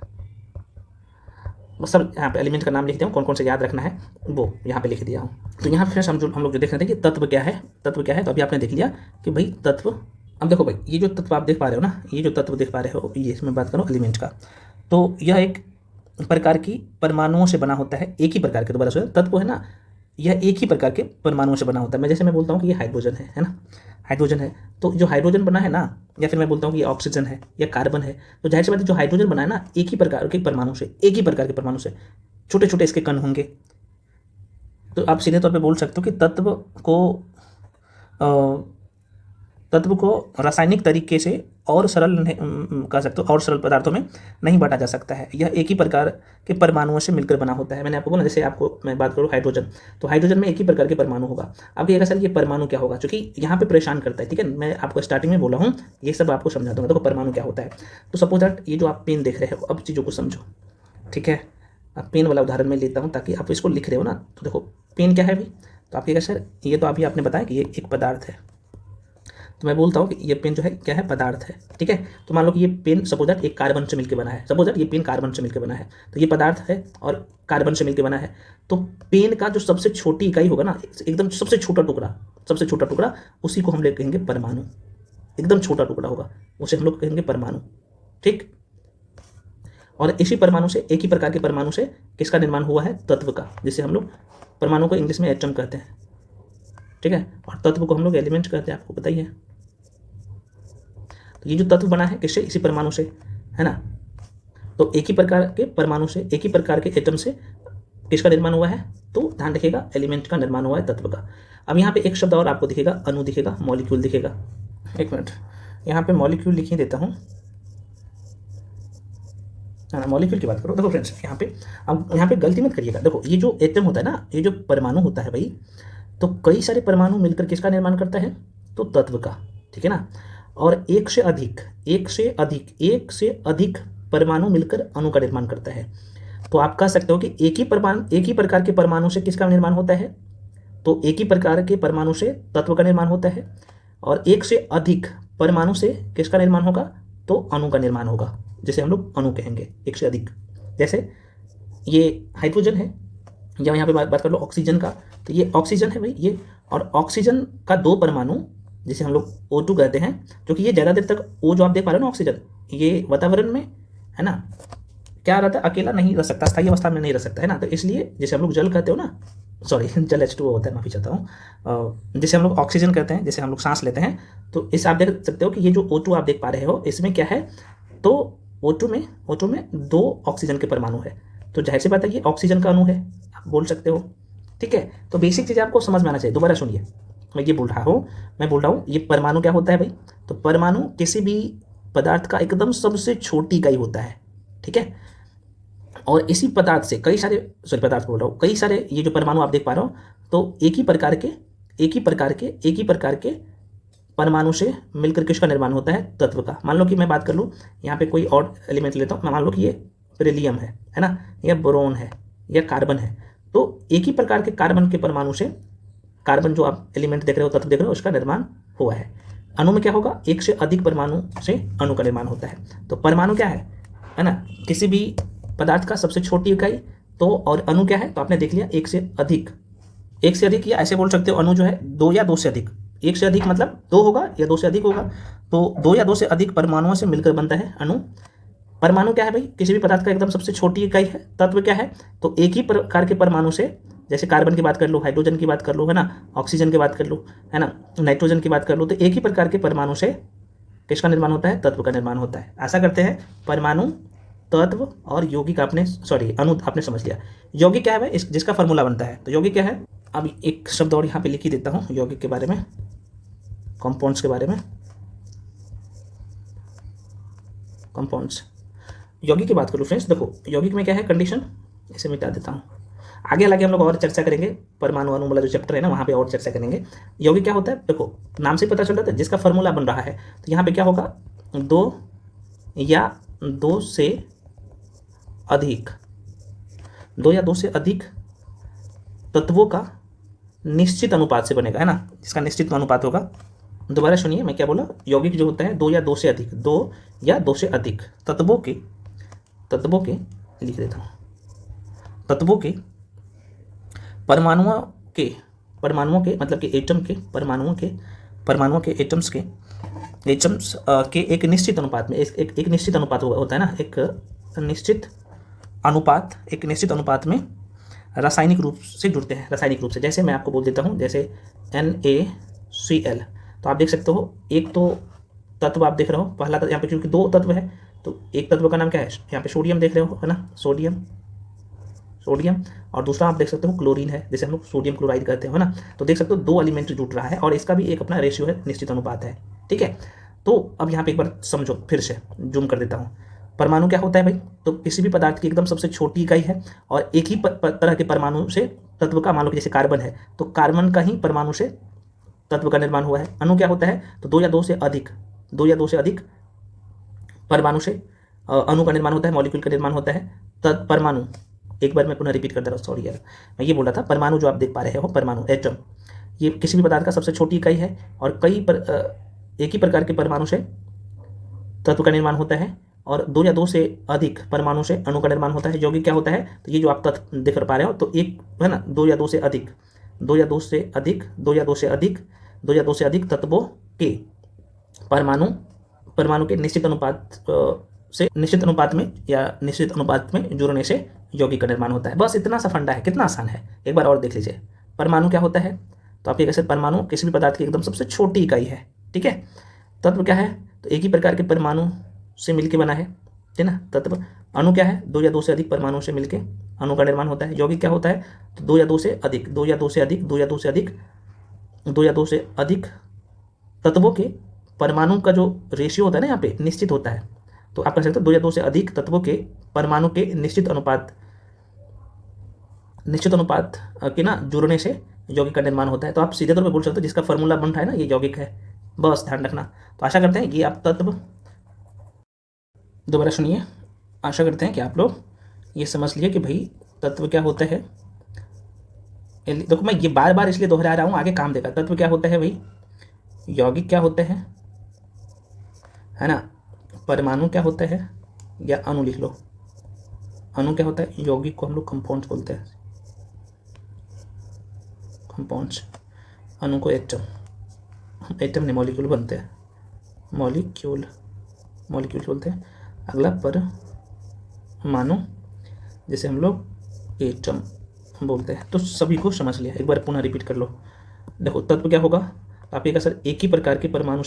बस सब यहाँ पे एलिमेंट का नाम लिख दिया हूँ, कौन कौन से याद रखना है वो यहाँ पे लिख दिया हूँ। तो यहाँ फिर हम लोग जो देख रहे थे कि तत्व क्या है, तत्व क्या है। तो अभी आपने देख लिया कि भाई तत्व। अब देखो भाई ये जो तत्व आप देख पा रहे हो ना, ये जो तत्व देख पा रहे हो, ये इसमें बात करो एलिमेंट का, तो यह एक प्रकार की परमाणुओं से बना होता है। एक ही प्रकार के, दोबारा सुनो, तत्व है ना, यह एक ही प्रकार के परमाणुओं से बना होता है। मैं जैसे मैं बोलता हूँ कि ये हाइड्रोजन है ना, हाइड्रोजन है, तो जो हाइड्रोजन बना है ना, या फिर मैं बोलता हूँ कि ये ऑक्सीजन है या कार्बन है, तो जाहिर सी बात है जो हाइड्रोजन बना है ना, एक ही प्रकार के परमाणु से, एक ही प्रकार के परमाणु से, छोटे छोटे इसके कण होंगे। तो आप सीधे तौर पे बोल सकते हो कि तत्व को रासायनिक तरीके से और सरल कह सकते हो, और सरल पदार्थों में नहीं बांटा जा सकता है। यह एक ही प्रकार के परमाणुओं से मिलकर बना होता है। मैंने आपको बोला, जैसे आपको मैं बात करूँ हाइड्रोजन, तो हाइड्रोजन में एक ही प्रकार के परमाणु होगा। अब कहिएगा सर ये परमाणु क्या होगा, क्योंकि यहाँ पे परेशान करता है। ठीक है, मैं आपको स्टार्टिंग में बोला हूँ, ये सब आपको समझा दूंगा। देखो परमाणु क्या होता है, तो सपोज दैट ये जो आप पेन देख रहे हो, अब चीज़ों को समझो। ठीक है, अब पेन वाला उदाहरण मैं लेता हूँ ताकि आप इसको लिख रहे हो ना, तो देखो पेन क्या है भाई, तो आप कहिएगा सर ये तो अभी आपने बताया कि ये एक पदार्थ है। तो मैं बोलता हूँ कि ये पेन जो है क्या है, पदार्थ है। ठीक है, तो मान लो कि ये पेन सपोज दैट एक कार्बन से मिलकर बना है, सपोज दैट ये पेन कार्बन से मिलकर बना है, तो ये पदार्थ है और कार्बन से मिलकर बना है। तो पेन का जो सबसे छोटी इकाई होगा ना, एकदम सबसे छोटा टुकड़ा, उसी को हम लोग कहेंगे परमाणु। एकदम छोटा टुकड़ा होगा, उसे हम लोग कहेंगे परमाणु। ठीक, और इसी परमाणु से, एक ही प्रकार के परमाणु से किसका निर्माण हुआ है, तत्व का, जिसे हम लोग परमाणु को इंग्लिश में एटम कहते हैं। ठीक है, और तत्व को हम लोग एलिमेंट कहते हैं, आपको पता ही है। तो ये जो तत्व बना है किससे, इसी परमाणु से, है ना। तो एक ही प्रकार के परमाणु से, एक ही प्रकार के एटम से किसका निर्माण हुआ है, तो ध्यान रखिएगा एलिमेंट का निर्माण हुआ है, तत्व का। अब यहाँ पे एक शब्द और आपको दिखेगा, अणु दिखेगा, मॉलिक्यूल दिखेगा। एक मिनट, यहाँ पे मॉलिक्यूल लिख ही देता हूँ, है ना। मॉलिक्यूल की बात करो, देखो फ्रेंड्स यहाँ पे, अब यहाँ पे गलती मत करिएगा। देखो ये जो एटम होता है ना, ये जो परमाणु होता है भाई, तो कई सारे परमाणु मिलकर किसका निर्माण करता है, तो तत्व का। ठीक है ना, और एक से अधिक परमाणु मिलकर अणु का निर्माण करता है। तो आप कह सकते हो कि एक ही प्रकार के परमाणु से किसका निर्माण होता है, तो एक ही प्रकार के परमाणु से तत्व का निर्माण होता है, और एक से अधिक परमाणु से किसका निर्माण होगा, तो अणु का निर्माण होगा, जिसे हम लोग अणु कहेंगे, एक से अधिक। जैसे ये हाइड्रोजन है, या यहाँ पे बात कर लो ऑक्सीजन का, तो ये ऑक्सीजन है भाई ये, और ऑक्सीजन का 2 परमाणु जिसे हम लोग O2 कहते हैं, क्योंकि ये ज़्यादा देर तक वो जो आप देख पा रहे हो ना ऑक्सीजन, ये वातावरण में है ना क्या रहता है, अकेला नहीं रह सकता, स्थायी अवस्था में नहीं रह सकता है ना, तो इसलिए जैसे हम लोग जल कहते हो ना, सॉरी जल H2O होता है, माफी चाहता हूँ, जैसे हम लोग ऑक्सीजन कहते हैं, जैसे हम लोग सांस लेते हैं, तो इस आप देख सकते हो कि ये जो O2 आप देख पा रहे हो इसमें क्या है, तो O2 में 2 ऑक्सीजन के परमाणु है, तो जाहिर सी बात है ये ऑक्सीजन का अणु है, आप बोल सकते हो। ठीक है, तो बेसिक चीज़ आपको समझ में आना चाहिए। दोबारा सुनिए, मैं बोल रहा हूँ ये परमाणु क्या होता है भाई, तो परमाणु किसी भी पदार्थ का एकदम सबसे छोटी इकाई होता है। ठीक है, और इसी पदार्थ से कई सारे, सॉरी पदार्थ बोल रहा हूँ, कई सारे ये जो परमाणु आप देख पा रहे हो, तो एक ही प्रकार के परमाणु से मिलकर के उसका निर्माण होता है तत्व का। मान लो कि मैं बात कर लूँ, यहाँ पे कोई और एलिमेंट लेता हूँ, मैं मान लो कि ये बेरिलियम है ना, या बोरोन है, या कार्बन है, तो एक ही प्रकार के कार्बन के परमाणु से, कार्बन जो आप एलिमेंट देख रहे हो, तत्व देख रहे हो, उसका निर्माण हुआ है। अणु में क्या होगा, एक से अधिक परमाणु से अणु का निर्माण होता है। तो परमाणु क्या है ना, किसी भी पदार्थ का सबसे छोटी इकाई, तो और अणु क्या है, तो आपने देख लिया एक से अधिक, या ऐसे बोल सकते हो अणु जो है 2 या 2 से अधिक, एक से अधिक मतलब 2 होगा या 2 से अधिक होगा, तो 2 या 2 से अधिक परमाणुओं से मिलकर बनता है अणु। परमाणु क्या है भाई, किसी भी पदार्थ का एकदम सबसे छोटी इकाई है। तत्व क्या है, तो एक ही प्रकार के परमाणु से, जैसे कार्बन की बात कर लो, हाइड्रोजन की बात कर लो, है ना, ऑक्सीजन की बात कर लो, है ना, नाइट्रोजन की बात कर लो, तो एक ही प्रकार के परमाणु से किसका निर्माण होता है, तत्व का निर्माण होता है। आशा करते हैं परमाणु, तत्व और यौगिक आपने, सॉरी अणु आपने समझ लिया। यौगिक क्या है भाई, जिसका फॉर्मूला बनता है, तो यौगिक क्या है, अब एक शब्द और यहाँ पे लिख ही देता हूँ यौगिक के बारे में, कंपाउंड्स के बारे में, कंपाउंड्स। यौगिक की बात करूँ फ्रेंड्स, देखो यौगिक में क्या है कंडीशन, इसे मिटा देता हूँ, आगे हम लोग और चर्चा करेंगे, परमाणु अणु वाला जो चैप्टर है ना, वहाँ पे और चर्चा करेंगे। यौगिक क्या होता है, देखो नाम से पता चल रहा है, जिसका फॉर्मूला बन रहा है, तो यहाँ पे क्या होगा, 2 या 2 से अधिक, 2 या 2 से अधिक तत्वों का निश्चित अनुपात से बनेगा, है ना, जिसका निश्चित अनुपात होगा। दोबारा सुनिए मैं क्या बोला, यौगिक जो होता है 2 या 2 से अधिक, 2 या 2 से अधिक तत्वों के लिख देता हूँ, तत्वों के परमाणुओं के मतलब कि एटम के, परमाणुओं के एटम्स के एक निश्चित अनुपात में, एक निश्चित अनुपात होता है ना, एक निश्चित अनुपात में रासायनिक रूप से जुड़ते हैं, रासायनिक रूप से। जैसे मैं आपको बोल देता हूँ, जैसे NaCl, तो आप देख सकते हो, एक तो तत्व आप देख रहे हो, पहला यहाँ पे क्योंकि 2 तत्व है, तो एक तत्व का नाम क्या है, यहाँ पे सोडियम देख रहे हो, है ना, सोडियम, और दूसरा आप देख सकते हो क्लोरीन है, जैसे हम लोग सोडियम क्लोराइड कहते हैं, है ना। तो देख सकते हो 2 एलिमेंट जुड़ रहा है, और इसका भी एक अपना रेशियो है, निश्चित अनुपात है। ठीक है, तो अब यहाँ पे एक बार समझो, फिर से जूम कर देता हूँ। परमाणु क्या होता है भाई, तो किसी भी पदार्थ की एकदम सबसे छोटी इकाई है, और एक ही तरह के परमाणु से तत्व का, मान लो कि जैसे कार्बन है, तो कार्बन का ही परमाणु से तत्व का निर्माण हुआ है। अणु क्या होता है, तो 2 या 2 से अधिक परमाणु से अणु का निर्माण होता है, मॉलिक्यूल का निर्माण होता है। परमाणु, एक बार मैं पुनः रिपीट कर दे रहा हूँ, सॉरी यार, मैं ये बोल रहा था, परमाणु जो आप देख पा रहे हो, परमाणु एटम, ये किसी भी पदार्थ का सबसे छोटी इकाई है, और एक ही प्रकार के परमाणु से तत्व का निर्माण होता है, और 2 या 2 से अधिक परमाणु से अणु का निर्माण होता है। यौगिक क्या होता है, तो ये जो आप तत्व देख पा रहे हो, तो एक है ना, 2 या 2 से अधिक तत्वों के परमाणु के निश्चित अनुपात में जुड़ने से यौगिक का निर्माण होता है। बस इतना सा फंडा है, कितना आसान है, एक बार और देख लीजिए। परमाणु क्या होता है, तो आप ये कैसे, परमाणु किसी भी पदार्थ की एकदम सबसे छोटी इकाई है। ठीक है, तत्व क्या है, तो एक ही प्रकार के परमाणु से मिलके बना है ना, तत्व। अणु क्या है, 2 या 2 से अधिक परमाणु से मिलके अणु का निर्माण होता है। यौगिक क्या होता है, तो 2 या 2 से अधिक तत्वों के परमाणु का जो रेशियो होता है ना, यहाँ पे निश्चित होता है, तो आप कह सकते हो 2 या 2 से अधिक तत्वों के परमाणु के निश्चित अनुपात के ना जुड़ने से यौगिक का निर्माण होता है। तो आप सीधे तौर पे बोल सकते हो, जिसका फॉर्मूला बन रहा है ना, ये यौगिक है, बस ध्यान रखना। तो आशा करते हैं कि आप तत्व, दोबारा सुनिए, आशा करते हैं कि आप लोग ये समझ लिए कि भाई तत्व क्या होता है। देखो मैं ये बार बार इसलिए दोहरा रहा हूँ, आगे काम देगा। तत्व क्या होता है भाई, यौगिक क्या होते हैं, है ना, परमाणु क्या होता है, या अणु लिख लो, अणु क्या होता है, यौगिक को हम लोग कंपाउंड्स बोलते हैं। कंपाउंड्स, अणु को एटम, एटम नहीं मॉलिक्यूल बनते हैं, मॉलिक्यूल बोलते हैं। अगला परमाणु, जिसे हम लोग एटम बोलते हैं। तो सभी को समझ लिया, एक बार पुनः रिपीट कर लो। देखो तत्व क्या होगा, आप ये कहा सर एक ही प्रकार के परमाणु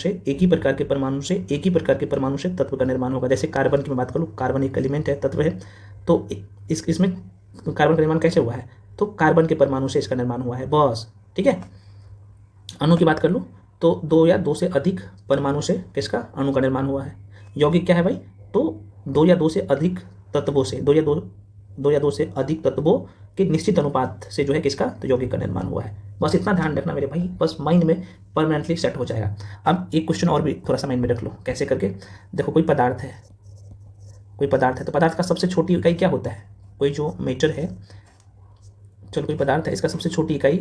से तत्व का निर्माण होगा। जैसे कार्बन की मैं बात करूँ, कार्बन एक एलिमेंट है, तत्व है, तो इसमें कार्बन का निर्माण कैसे हुआ है, तो कार्बन के परमाणु से इसका निर्माण हुआ है, बस। ठीक है। अणु की बात कर लो तो 2 या 2 से अधिक परमाणु से किसका अणु का निर्माण हुआ है। यौगिक क्या है भाई, तो 2 या 2 से अधिक तत्वों से 2 या 2 से अधिक तत्वों के निश्चित अनुपात से जो है किसका, तो यौगिक का निर्माण हुआ है। बस इतना ध्यान रखना मेरे भाई, बस माइंड में परमानेंटली सेट हो जाएगा। अब एक क्वेश्चन और भी थोड़ा सा माइंड में रख लो, कैसे करके देखो, कोई पदार्थ है तो पदार्थ का सबसे छोटी इकाई क्या होता है, कोई जो मेटर है, चलो कोई पदार्थ है, इसका सबसे छोटी इकाई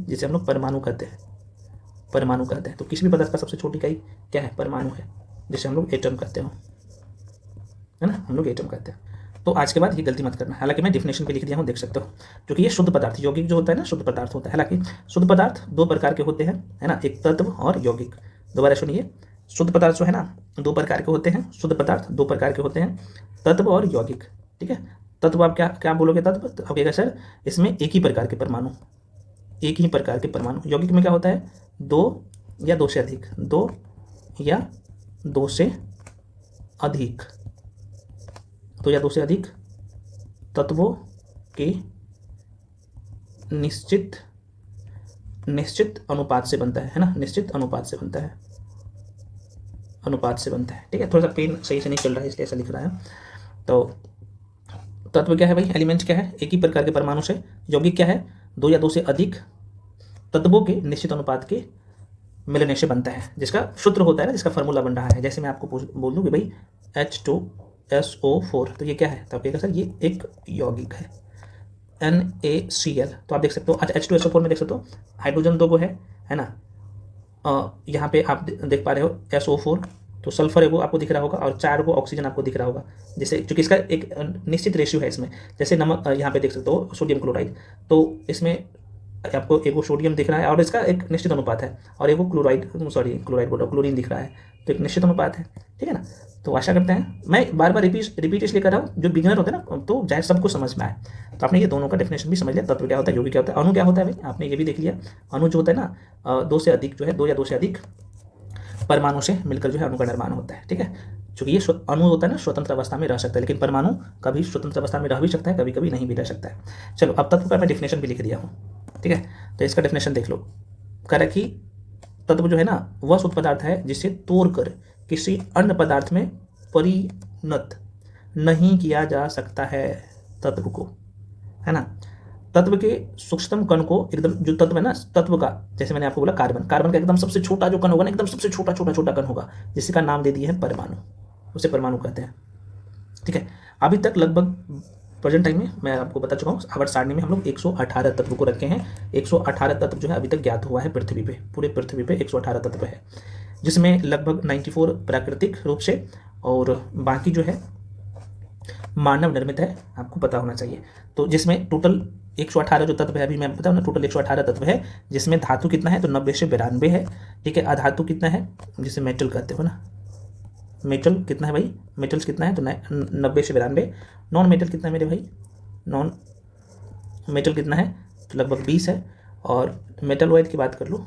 जिसे हम लोग परमाणु कहते हैं, तो किसी भी पदार्थ का सबसे छोटी इकाई क्या है, परमाणु है, जिसे हम लोग एटम कहते हो, है ना, हम लोग एटम कहते हैं। तो आज के बाद ये गलती मत करना, हालांकि मैं डिफिनेशन पे लिख दिया हूँ, देख सकते हो, क्योंकि ये शुद्ध पदार्थ, यौगिक जो होता है ना शुद्ध पदार्थ होता है। हालांकि शुद्ध पदार्थ 2 प्रकार के होते हैं, है ना, एक तत्व और यौगिक। दोबारा सुनिए, शुद्ध पदार्थ जो है ना 2 प्रकार के होते हैं, शुद्ध पदार्थ 2 प्रकार के होते हैं, तत्व और यौगिक। ठीक है, तत्व आप क्या बोलोगे, तत्व तो आप कहेगा सर इसमें एक ही प्रकार के परमाणु, यौगिक में क्या होता है 2 या 2 से अधिक, 2 या 2 से अधिक, 2 या 2 से अधिक तत्वों के निश्चित अनुपात से बनता है ना, निश्चित अनुपात से बनता है। ठीक है, थोड़ा सा पेन सही से नहीं चल रहा है इसलिए ऐसा लिख रहा है। तो तत्व क्या है भाई, एलिमेंट क्या है, एक ही प्रकार के परमाणु से। यौगिक क्या है, 2 या 2 से अधिक तत्वों के निश्चित अनुपात के मिलने से बनता है, जिसका सूत्र होता है ना, जिसका फार्मूला बन रहा है। जैसे मैं आपको बोल दूं कि भाई H2SO4, तो ये क्या है, तो आप कहेगा सर ये एक यौगिक है, NaCl। तो आप देख सकते हो, अच्छा H2SO4 में देख सकते हो हाइड्रोजन 2 को है ना, यहाँ पे आप देख पा रहे हो SO4, तो सल्फर है वो आपको दिख रहा होगा, और 4 को ऑक्सीजन आपको दिख रहा होगा, जैसे क्योंकि इसका एक निश्चित रेशियो है इसमें। जैसे नमक, यहाँ पे देख सकते हो सोडियम क्लोराइड, तो इसमें आपको एगो सोडियम दिख रहा है और इसका एक निश्चित अनुपात है, और एगो क्लोरीन दिख रहा है, तो एक निश्चित अनुपात है। ठीक है ना, तो आशा करते हैं, मैं बार बार रिपीट इसलिए कर रहा हूँ, जो बिगिनर होते हैं ना, तो चाहे सबको समझ में आए। तो आपने ये दोनों का डेफिनेशन भी समझ लिया, तत्व क्या होता है, यौगिक क्या होता है, अणु क्या होता है भाई, आपने ये भी देख लिया। अणु जो होता है ना 2 से अधिक जो है, 2 या 2 से अधिक परमाणु से मिलकर जो है अणु का निर्माण होता है। ठीक है, क्योंकि ये अणु होता है ना स्वतंत्र अवस्था में रह सकता है, लेकिन परमाणु कभी स्वतंत्र अवस्था में रह भी सकता है, कभी कभी नहीं भी रह सकता है। चलो, अब तत्व का मैं डेफिनेशन भी लिख दिया हूँ। ठीक है, तो इसका डेफिनेशन देख लो, कह रहा कि तत्व जो है ना वह शुद्ध पदार्थ है जिसे तोड़कर किसी अन्य पदार्थ में परिणत नहीं किया जा सकता है तत्व को, है ना। तत्व के सूक्ष्मतम कण को एकदम, जो तत्व है ना तत्व का, जैसे मैंने आपको बोला कार्बन का एकदम सबसे छोटा जो कण होगा ना, एकदम सबसे छोटा कण होगा, जिसका नाम दे दिए है परमाणु, उसे परमाणु कहते हैं। ठीक है, अभी तक लगभग प्रेजेंट टाइम में मैं आपको बता चुका हूँ, आवर्त सारणी में हम लोग 118 तत्व को रखे हैं। 118 तत्व जो है अभी तक ज्ञात हुआ है पृथ्वी पे, पूरे पृथ्वी पे 118 तत्व है, जिसमें लगभग 94 प्राकृतिक रूप से और बाकी जो है मानव निर्मित है, आपको पता होना चाहिए। तो जिसमें टोटल 118 जो तत्व है, अभी मैं बताऊँ ना, टोटल 118 तत्व है, जिसमें धातु कितना है, तो 90 से 92 है। ठीक है, अधातु कितना है, जिसे मेटल कहते हो ना, मेटल कितना है भाई, मेटल्स कितना है, तो 90 से 92। नॉन मेटल कितना है मेरे भाई, नॉन मेटल कितना है, तो लगभग 20 है। और मेटलॉइड की बात कर लो,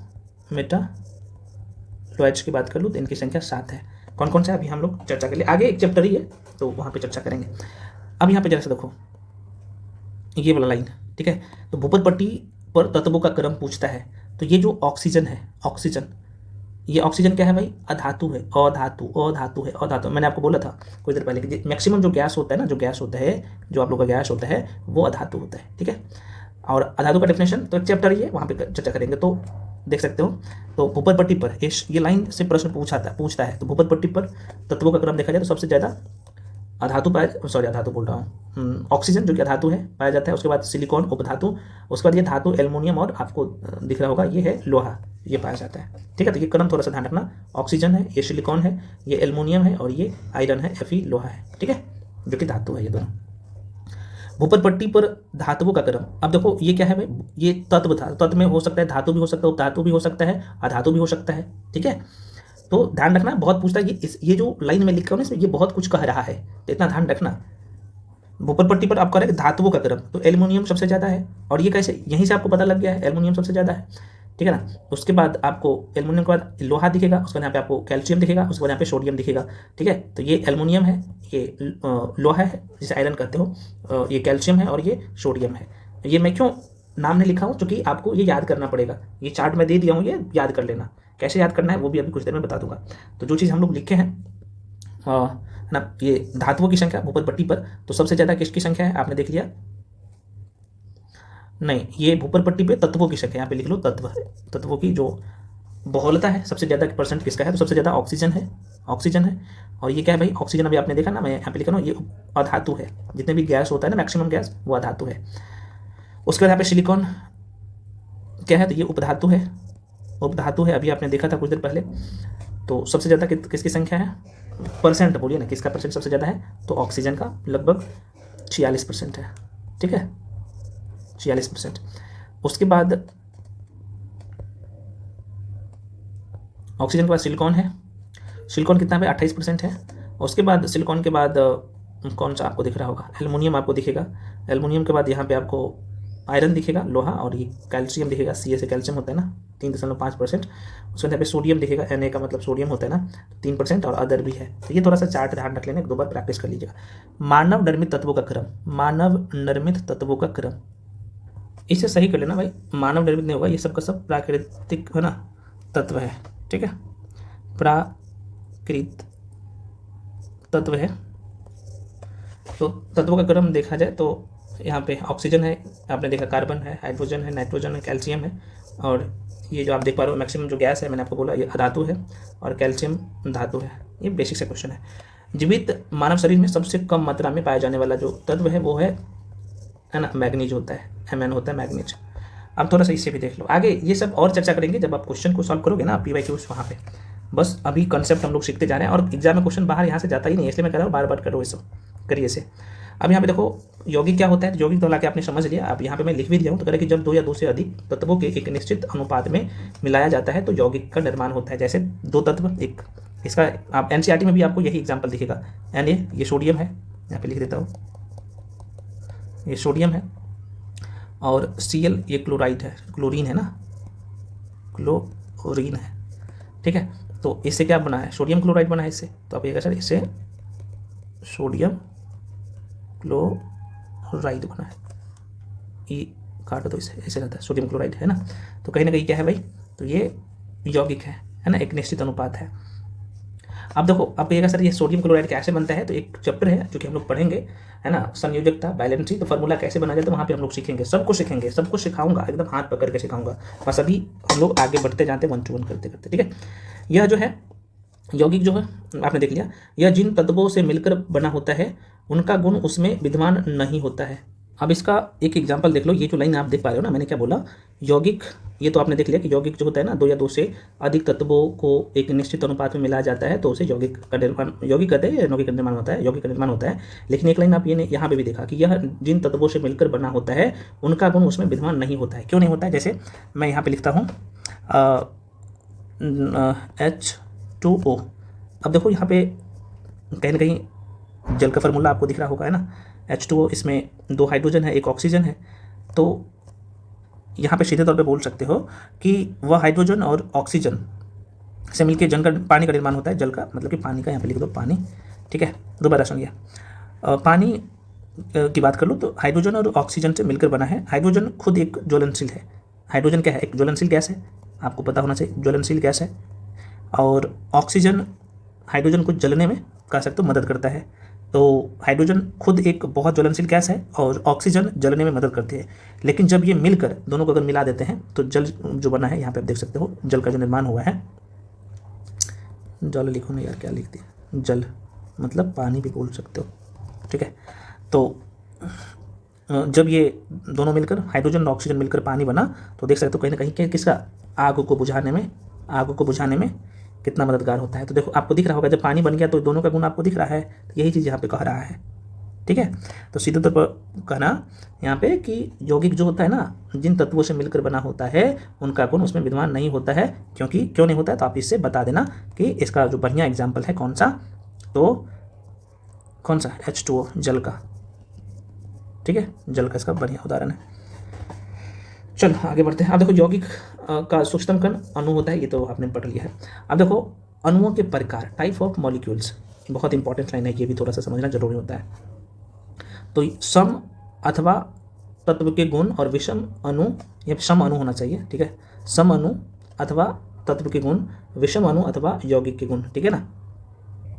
मेटालॉइड्स की बात कर लो, तो इनकी संख्या 7 है। कौन कौन सा अभी हम लोग चर्चा कर लिए, आगे एक चैप्टर ही है तो वहाँ पे चर्चा करेंगे। अब यहाँ पे जरा से देखो ये वाला लाइन, ठीक है, तो भूपत पट्टी पर तत्वों का क्रम पूछता है। तो ये जो ऑक्सीजन है, ऑक्सीजन, ये ऑक्सीजन क्या है भाई, अधातु है, अधातु। मैंने आपको बोला था कुछ देर पहले कि मैक्सिमम जो गैस होता है ना, जो आप लोग का गैस होता है वो अधातु होता है। ठीक है, और अधातु का डेफिनेशन तो एक चैप्टर ही है, वहाँ पे चर्चा करेंगे, तो देख सकते हो। तो भूपत पट्टी पर ये लाइन से प्रश्न पूछता है, तो भूपत पट्टी पर तत्वों का क्रम देखा जाए तो सबसे ज़्यादा ऑक्सीजन जो कि अधातु है पाया जाता है, उसके बाद सिलिकॉन उपधातु, उसके बाद ये धातु एल्युमिनियम, और आपको दिख रहा होगा ये है लोहा, ये पाया जाता है। ठीक है, तो ये क्रम थोड़ा सा ध्यान रखना, ऑक्सीजन है, ये सिलिकॉन है, ये एल्युमिनियम है, और ये आयरन है, Fe लोहा है। ठीक है, जो कि धातु है ये दोनों। ऊपर पट्टी पर धातुओं का क्रम। अब देखो ये क्या है भाई, ये तत्व था, तत्व में हो सकता है धातु भी हो सकता है, उपधातु भी हो सकता है, अधातु भी हो सकता है, ठीक है। तो ध्यान रखना, बहुत पूछता है ये जो लाइन में लिखा हूँ ना इसमें, ये बहुत कुछ कह रहा है, तो इतना ध्यान रखना। ऊपर पट्टी पर आपका रहेगा धातुओं का क्रम, तो एल्युमिनियम सबसे ज़्यादा है, और ये कैसे, यहीं से आपको पता लग गया है एल्युमिनियम सबसे ज़्यादा है, ठीक है ना। उसके बाद आपको एल्युमिनियम के बाद लोहा दिखेगा, उसके बाद यहाँ पे आपको कैल्शियम दिखेगा, उसके बाद यहाँ पे सोडियम दिखेगा, ठीक है। तो ये एल्युमिनियम है, ये लोहा है जिसे आयरन कहते हो, ये कैल्शियम है और ये सोडियम है। ये मैं क्यों नाम नहीं लिखा हूँ, क्योंकि आपको ये याद करना पड़ेगा, ये चार्ट में दे दिया हूँ, ये याद कर लेना। कैसे याद करना है वो भी अभी कुछ देर में बता दूंगा। तो जो चीज़ हम लोग लिखे हैं ना, ये धातुओं की संख्या भूपर पट्टी पर, तो सबसे ज़्यादा किसकी संख्या है आपने देख लिया, नहीं ये भूपर पट्टी पे तत्वों की संख्या, यहाँ पे लिख लो तत्व, तत्वों की जो बहुलता है सबसे ज़्यादा परसेंट किसका है, तो सबसे ज़्यादा ऑक्सीजन है, ऑक्सीजन है। और ये क्या है भाई, ऑक्सीजन अभी आपने देखा ना, मैं यहाँ पे लिखा ना, ये अधातु है, जितने भी गैस होता है ना मैक्सिमम गैस वो अधातु है। उसके बाद यहाँ पे सिलिकॉन क्या है, तो ये उपधातु है, उपधातु है, अभी आपने देखा था कुछ देर पहले। तो सबसे ज़्यादा किसकी संख्या है, परसेंट बोलिए ना, किसका परसेंट सबसे ज़्यादा है, तो ऑक्सीजन का लगभग 46% है, ठीक है 46%। उसके बाद ऑक्सीजन के बाद सिलिकॉन है, सिलिकॉन कितना है 28% है। उसके बाद सिलिकॉन के बाद कौन सा आपको दिख रहा होगा, एल्युमिनियम आपको दिखेगा, एल्युमिनियम के बाद यहाँ पे आपको आयरन दिखेगा, लोहा, और ये कैल्शियम दिखेगा, सी से कैल्शियम होता है ना 3.5%। उसके बाद यहाँ पे सोडियम दिखेगा, Na का मतलब सोडियम होता है ना 3%, और अदर भी है। तो ये थोड़ा सा चार्ट ध्यान रख लेना, एक दो बार प्रैक्टिस कर लीजिएगा। मानव निर्मित तत्वों का क्रम, मानव निर्मित तत्वों का क्रम, इसे सही कर लेना भाई, मानव निर्मित नहीं होगा, ये सब का सब प्राकृतिक है ना तत्व है, ठीक है प्राकृत तत्व है। तो तत्वों का क्रम देखा जाए तो यहाँ पे ऑक्सीजन है, आपने देखा कार्बन है, हाइड्रोजन है, नाइट्रोजन है, कैल्शियम है, और ये जो आप देख पा रहे हो मैक्सिमम जो गैस है मैंने आपको बोला ये अधातु है, और कैल्शियम धातु है। ये बेसिक से क्वेश्चन है। जीवित मानव शरीर में सबसे कम मात्रा में पाया जाने वाला जो तत्व है वो है ना मैग्नीज होता है, Mn होता है मैग्नीज। अब थोड़ा सा इससे भी देख लो, आगे ये सब और चर्चा करेंगे जब आप क्वेश्चन को सॉल्व करोगे ना PYQs वहाँ पे। बस अभी कंसेप्ट हम लोग सीखते जा रहे हैं, और एग्जाम में क्वेश्चन बाहर यहाँ से जाता ही नहीं है, इसलिए मैं कह रहा हूँ बार बार करो ये सब, करिए इसे। अब यहाँ पे देखो यौगिक क्या होता है, यौगिक तो हालांकि आपने समझ लिया, अब यहाँ पे मैं लिख भी दिया हूँ। तो कह रहा है कि जब दो या दो से अधिक तत्वों के एक निश्चित अनुपात में मिलाया जाता है तो यौगिक का निर्माण होता है। जैसे दो तत्व, एक इसका आप NCERT में भी आपको यही एग्जाम्पल दिखेगा। Na ये सोडियम है, यहाँ पे लिख देता हूँ, ये सोडियम है, और Cl ये क्लोराइड है, क्लोरीन है ना, क्लोरीन है, ठीक है। तो इससे क्या बना है, सोडियम क्लोराइड बना है इससे। तो आप ये कह सर इससे सोडियम क्लोराइड बना है, ये काट दो, इसे ऐसे रहता है सोडियम क्लोराइड है ना। तो कहीं ना कहीं क्या है भाई, तो ये यौगिक है ना, एक निश्चित अनुपात है। अब देखो आप कहिएगा सर ये सोडियम क्लोराइड कैसे बनता है, तो एक चैप्टर है जो कि हम लोग पढ़ेंगे है ना, संयोजकता बैलेंसी, तो फार्मूला कैसे बना जाए तो वहाँ पे हम लोग सीखेंगे, सबको सीखेंगे, सबको सिखाऊंगा, एकदम हाथ पकड़ के सिखाऊंगा। बस अभी हम लोग आगे बढ़ते जाते 1 to 1 करते करते, ठीक है। यह जो है यौगिक जो है आपने देख लिया, यह जिन तत्वों से मिलकर बना होता है उनका गुण उसमें विद्यमान नहीं होता है। अब इसका एक एग्जांपल देख लो, ये जो लाइन आप देख पा रहे हो ना, मैंने क्या बोला, यौगिक, ये तो आपने देख लिया कि यौगिक जो होता है ना, दो या दो से अधिक तत्वों को एक निश्चित अनुपात में मिलाया जाता है तो उसे यौगिक का निर्माण, यौगिक कहते हैं, यौगिक का निर्माण होता है, यौगिक का निर्माण होता है। लेकिन एक लाइन आप ये यहाँ पे भी देखा कि यह जिन तत्वों से मिलकर बना होता है उनका गुण उसमें विद्यमान नहीं होता है। क्यों नहीं होता है, जैसे मैं यहाँ पे लिखता हूँ H2O। अब देखो यहाँ पे कहीं ना कहीं जल का फार्मूला आपको दिख रहा होगा है ना, H2O, इसमें 2 हाइड्रोजन है, 1 ऑक्सीजन है। तो यहाँ पे सीधे तौर पे बोल सकते हो कि वह हाइड्रोजन और ऑक्सीजन से मिलकर जल का, पानी का निर्माण होता है। जल का मतलब कि पानी का, यहाँ पे लिख दो पानी, ठीक है। दोबारा सुनिए, पानी की बात कर लो तो हाइड्रोजन और ऑक्सीजन से मिलकर बना है। हाइड्रोजन खुद एक ज्वलनशील है, हाइड्रोजन क्या है, एक ज्वलनशील गैस है, आपको पता होना चाहिए, ज्वलनशील गैस है। और ऑक्सीजन हाइड्रोजन को जलने में कह सकते हो मदद करता है। तो हाइड्रोजन खुद एक बहुत ज्वलनशील गैस है और ऑक्सीजन जलने में मदद करती है। लेकिन जब ये मिलकर दोनों को अगर मिला देते हैं तो जल जो बना है, यहाँ पे आप देख सकते हो जल का जो निर्माण हुआ है, जल लिखो ना यार, क्या लिख दिया, जल मतलब पानी भी बोल सकते हो, ठीक है। तो जब ये दोनों मिलकर, हाइड्रोजन और ऑक्सीजन मिलकर पानी बना, तो देख सकते हो कहीं ना कहीं किसका, आग को बुझाने में कितना मददगार होता है। तो देखो आपको दिख रहा होगा जब पानी बन गया तो दोनों का गुण आपको दिख रहा है, तो यही चीज़ यहाँ पे कह रहा है, ठीक है। तो सीधे तौर पर कहना यहाँ पे कि यौगिक जो होता है ना, जिन तत्वों से मिलकर बना होता है उनका गुण उसमें विद्यमान नहीं होता है। क्योंकि क्यों नहीं होता है तो आप इससे बता देना कि इसका जो बढ़िया एग्जाम्पल है कौन सा, तो कौन सा, H2O, जल का। ठीक है, जल का इसका बढ़िया उदाहरण है। चलो आगे बढ़ते हैं। अब देखो यौगिक का सूक्ष्मतम कण अणु होता है, ये तो आपने पढ़ लिया है। अब देखो अणुओं के प्रकार, टाइप ऑफ मॉलिक्यूल्स, बहुत इंपॉर्टेंट लाइन है, ये भी थोड़ा सा समझना जरूरी होता है। तो सम अथवा तत्व के गुण और विषम अणु, या सम अणु होना चाहिए, ठीक है, सम अणु अथवा तत्व के गुण, विषम अणु अथवा यौगिक के गुण, ठीक है ना।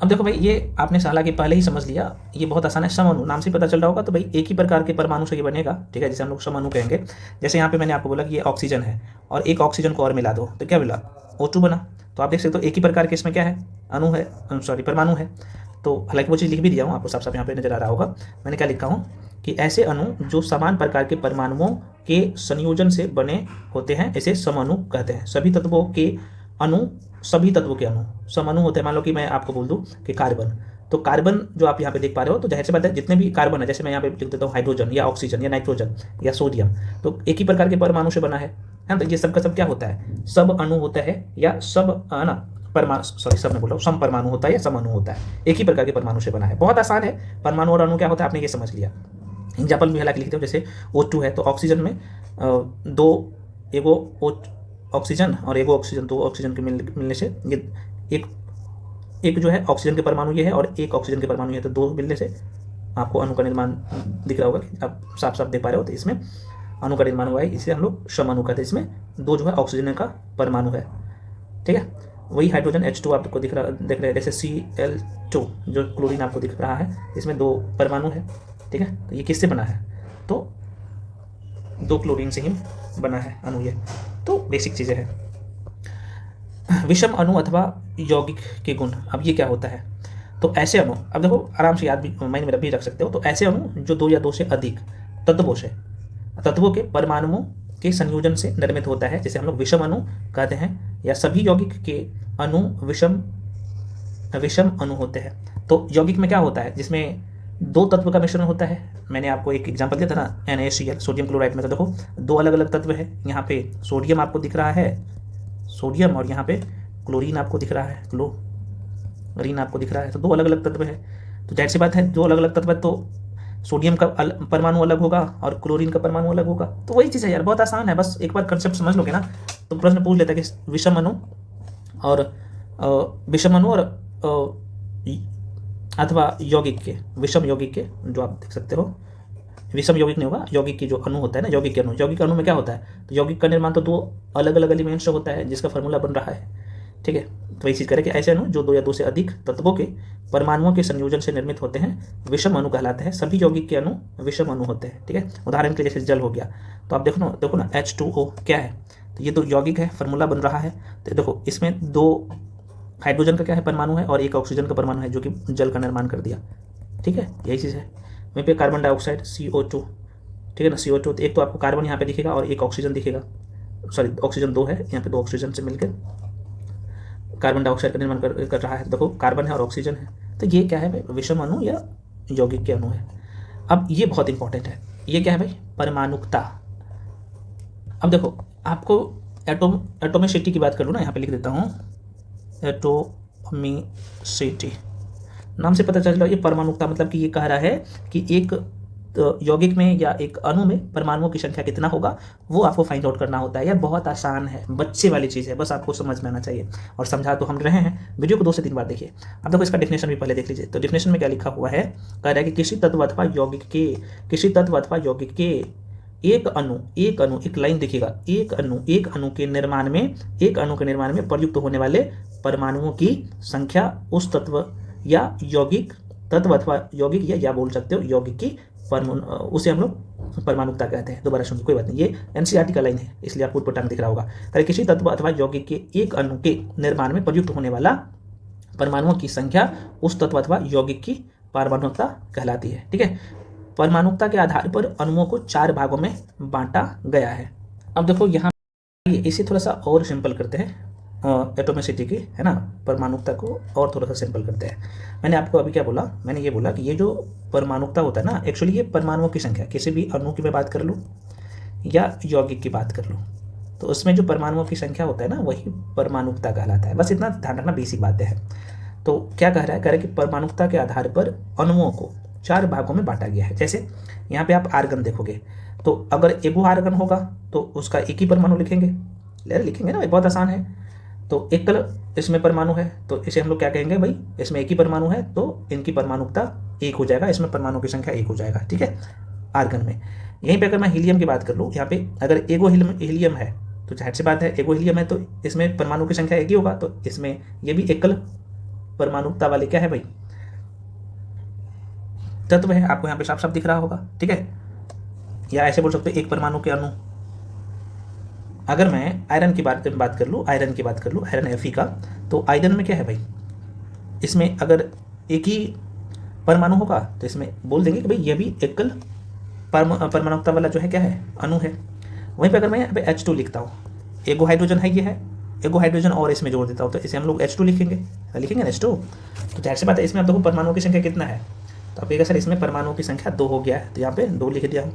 अब देखो भाई, ये आपने हालांकि पहले ही समझ लिया, ये बहुत आसान है। सम अणु नाम से पता चल रहा होगा, तो भाई एक ही प्रकार के परमाणु से ये बनेगा, ठीक है, जिसे हम लोग सम अणु कहेंगे। जैसे यहाँ पे मैंने आपको बोला कि ये ऑक्सीजन है और एक ऑक्सीजन को और मिला दो तो क्या मिला, O2 बना। तो आप देख सकते हो एक ही प्रकार के इसमें क्या है, अणु है, सॉरी परमाणु है। तो हालांकि वो चीज़ लिख भी दिया हूँ आपको, साफ साफ यहाँ पे नजर आ रहा होगा मैंने क्या लिखा हूँ कि ऐसे अणु जो समान प्रकार के परमाणुओं के संयोजन से बने होते हैं इसे सम अणु कहते हैं। सभी तत्वों के अणु, सभी तत्वों के अणु सम अणु होते हैं। मान लो कि मैं आपको बोल दूं कि कार्बन, तो कार्बन जो आप यहाँ पे देख पा रहे हो, तो जाहिर सी बात है जितने भी कार्बन है, जैसे मैं यहाँ पे लिख देता हूँ हाइड्रोजन या ऑक्सीजन या नाइट्रोजन या सोडियम, तो एक ही प्रकार के परमाणु से बना है ना। तो ये सब का सब क्या होता है, सब अणु होता है या सब ना परमाणु, सॉरी सब मैं बोल रहा हूँ, सम परमाणु होता है या सम अणु होता है, एक ही प्रकार के परमाणु से बना है। बहुत आसान है, परमाणु और अणु क्या होता है आपने ये समझ लिया। एग्जाम्पल भी हालांकि लिखते हो, जैसे O2 है तो ऑक्सीजन में दो, एगो ऑक्सीजन और एगो ऑक्सीजन, दो ऑक्सीजन के मिलने से ये एक जो है ऑक्सीजन के परमाणु ये है और एक ऑक्सीजन के परमाणु ये है, तो दो मिलने से आपको अणु का निर्माण दिख रहा होगा, आप साफ साफ देख पा रहे हो। तो इसमें अणु का निर्माण हुआ है, इसे हम लोग सम अणु कहते हैं। इसमें दो जो है ऑक्सीजन का परमाणु है, ठीक है। वही हाइड्रोजन H2 आपको देख रहे हैं, जैसे Cl2 जो क्लोरीन आपको दिख रहा है, इसमें दो परमाणु है, ठीक है। तो ये किससे बना है, तो दो क्लोरीन से ही बना है अणु ये। तो बेसिक चीज़ें हैं। विषम अणु अथवा यौगिक के गुण, अब ये क्या होता है, तो ऐसे अणु, अब देखो आराम से याद भी माइंड में भी रख सकते हो। तो ऐसे अणु जो दो या दो से अधिक तत्वों के परमाणुओं के संयोजन से निर्मित होता है, जिसे हम लोग विषम अणु कहते हैं। या सभी यौगिक के अणु विषम अणु होते हैं। तो यौगिक में क्या होता है, जिसमें दो तत्व का मिश्रण होता है। मैंने आपको एक एग्जांपल दिया था ना, NaCl, सोडियम क्लोराइड में। तो देखो दो अलग अलग तत्व है, यहाँ पे सोडियम आपको दिख रहा है, सोडियम, और यहाँ पे क्लोरीन आपको दिख रहा है, क्लोरीन आपको दिख रहा है। तो दो अलग अलग तत्व है, तो जाहिर सी बात है दो अलग अलग तत्व है, तो सोडियम का परमाणु अलग होगा और क्लोरीन का परमाणु अलग होगा। तो वही चीज़ है यार, बहुत आसान है, बस एक बार कंसेप्ट समझ लोगे ना तो प्रश्न पूछ लेता है कि विषम अणु और अथवा यौगिक के, विषम यौगिक के, जो आप देख सकते हो विषम यौगिक नहीं होगा, यौगिक की जो अणु होता है ना, यौगिक के अणु में क्या होता है, तो यौगिक का निर्माण तो दो अलग अलग एलिमेंट से होता है, जिसका फार्मूला बन रहा है, ठीक है। तो वही चीज़ करें कि ऐसे अणु जो दो या दो से अधिक तत्वों के परमाणुओं के संयोजन से निर्मित होते हैं विषम अणु कहलाते हैं। सभी यौगिक के अणु विषम अणु होते हैं, ठीक है। उदाहरण के लिए जैसे जल हो गया, तो आप देखो ना H2O क्या है, तो ये तो यौगिक है, फार्मूला बन रहा है। तो देखो इसमें दो हाइड्रोजन का क्या है परमाणु है और एक ऑक्सीजन का परमाणु है, जो कि जल का निर्माण कर दिया, ठीक है, यही चीज़ है। वहीं पे कार्बन डाइऑक्साइड CO2, ठीक है ना, CO2, तो एक तो आपको कार्बन यहाँ पे दिखेगा और एक ऑक्सीजन दिखेगा, सॉरी ऑक्सीजन दो है, यहाँ पे दो ऑक्सीजन से मिलकर कार्बन डाइऑक्साइड का निर्माण कर रहा है। देखो कार्बन है और ऑक्सीजन है, तो ये क्या है भाई, विषम अणु या यौगिक के अणु है। अब ये बहुत इंपॉर्टेंट है, ये क्या है भाई, परमाणुकता। अब देखो आपको एटोमिसिटी की बात करूँ ना, यहाँ पे लिख देता हूँ एटोमिसिटी, नाम से पता चल रहा है ये परमाणुकता, मतलब कि ये कह रहा है कि एक यौगिक में या एक अणु में परमाणुओं की संख्या कितना होगा, वो आपको फाइंड आउट करना होता है। यार बहुत आसान है, बच्चे वाली चीज़ है, बस आपको समझ में आना चाहिए। और समझा तो हम रहे हैं, वीडियो को 2 से 3 बार देखिए। अब देखो इसका डेफिनेशन भी पहले देख लीजिए। तो डेफिनेशन में क्या लिखा हुआ है, कह रहा है कि किसी तत्व अथवा यौगिक के एक अणु, एक लाइन देखिएगा, एक अणु के निर्माण में प्रयुक्त होने वाले परमाणुओं की संख्या उस तत्व या यौगिक, तत्व अथवा यौगिक या बोल सकते हो यौगिक की उसे हम लोग परमाणुकता कहते हैं। दोबारा सुनिए, कोई बात नहीं, ये NCERT का लाइन है, इसलिए आपको ऊपर दिख रहा होगा। अरे किसी तत्व अथवा यौगिक के एक अणु के निर्माण में प्रयुक्त होने वाला परमाणुओं की संख्या उस तत्व अथवा यौगिक की परमाणुकता कहलाती है, ठीक है। परमाणुकता के आधार पर अणुओं को 4 भागों में बांटा गया है। अब देखो यहाँ इसे थोड़ा सा और सिंपल करते हैं। एटोमिसिटी की, है ना, परमाणुकता को और थोड़ा सा सिंपल करते हैं। मैंने आपको अभी क्या बोला, मैंने ये बोला कि ये जो परमाणुकता होता है ना, एक्चुअली ये परमाणुओं की संख्या, किसी भी अणु की मैं बात कर लूँ या यौगिक की बात कर लूँ, तो उसमें जो परमाणुओं की संख्या होता है ना, वही परमाणुकता कहलाता है। बस इतना ध्यान रखना, बेसिक बातें हैं। तो क्या कह रहा है कि परमाणुकता के आधार पर अणुओं को 4 भागों में बांटा गया है। जैसे यहाँ पे आप आर्गन देखोगे, तो अगर एगो आर्गन होगा तो उसका एक ही परमाणु लिखेंगे, लिखेंगे ना, बहुत आसान है। तो एकल इसमें परमाणु है, तो इसे हम लोग क्या कहेंगे भाई, इसमें एक ही परमाणु है तो इनकी परमाणुकता 1 हो जाएगा, इसमें परमाणु की संख्या 1 हो जाएगा, ठीक है, आर्गन में। यहीं पे अगर मैं हीलियम की बात कर लूँ, यहाँ पे अगर एगो हीलियम है तो जाहिर सी बात है, एगो हीलियम है तो इसमें परमाणु की संख्या 1 ही होगा, तो इसमें ये भी एकल परमाणुकता वाले क्या है भाई, तत्व है। आपको यहाँ पे साफ साफ दिख रहा होगा, ठीक है। या ऐसे बोल सकते हो एक परमाणु के अणु। अगर मैं आयरन की बात कर लूँ, आयरन Fe का, तो आयरन में क्या है भाई, इसमें अगर एक ही परमाणु होगा तो इसमें बोल देंगे कि भाई ये भी एकल परमाणुकता वाला जो है क्या है, अणु है। वहीं पे अगर मैं यहाँ पे H2 लिखता हूँ, एगो हाइड्रोजन है, ये है एगो हाइड्रोजन और इसमें जोड़ देता हूँ, तो इसे हम लोग H2 लिखेंगे ना, H2। तो जाहिर सी बात है, इसमें आप देखो परमाणुओं की संख्या कितना है, तो आप कहेगा सर इसमें परमाणुओं की संख्या 2 हो गया है, तो यहाँ पे 2 लिख दिया है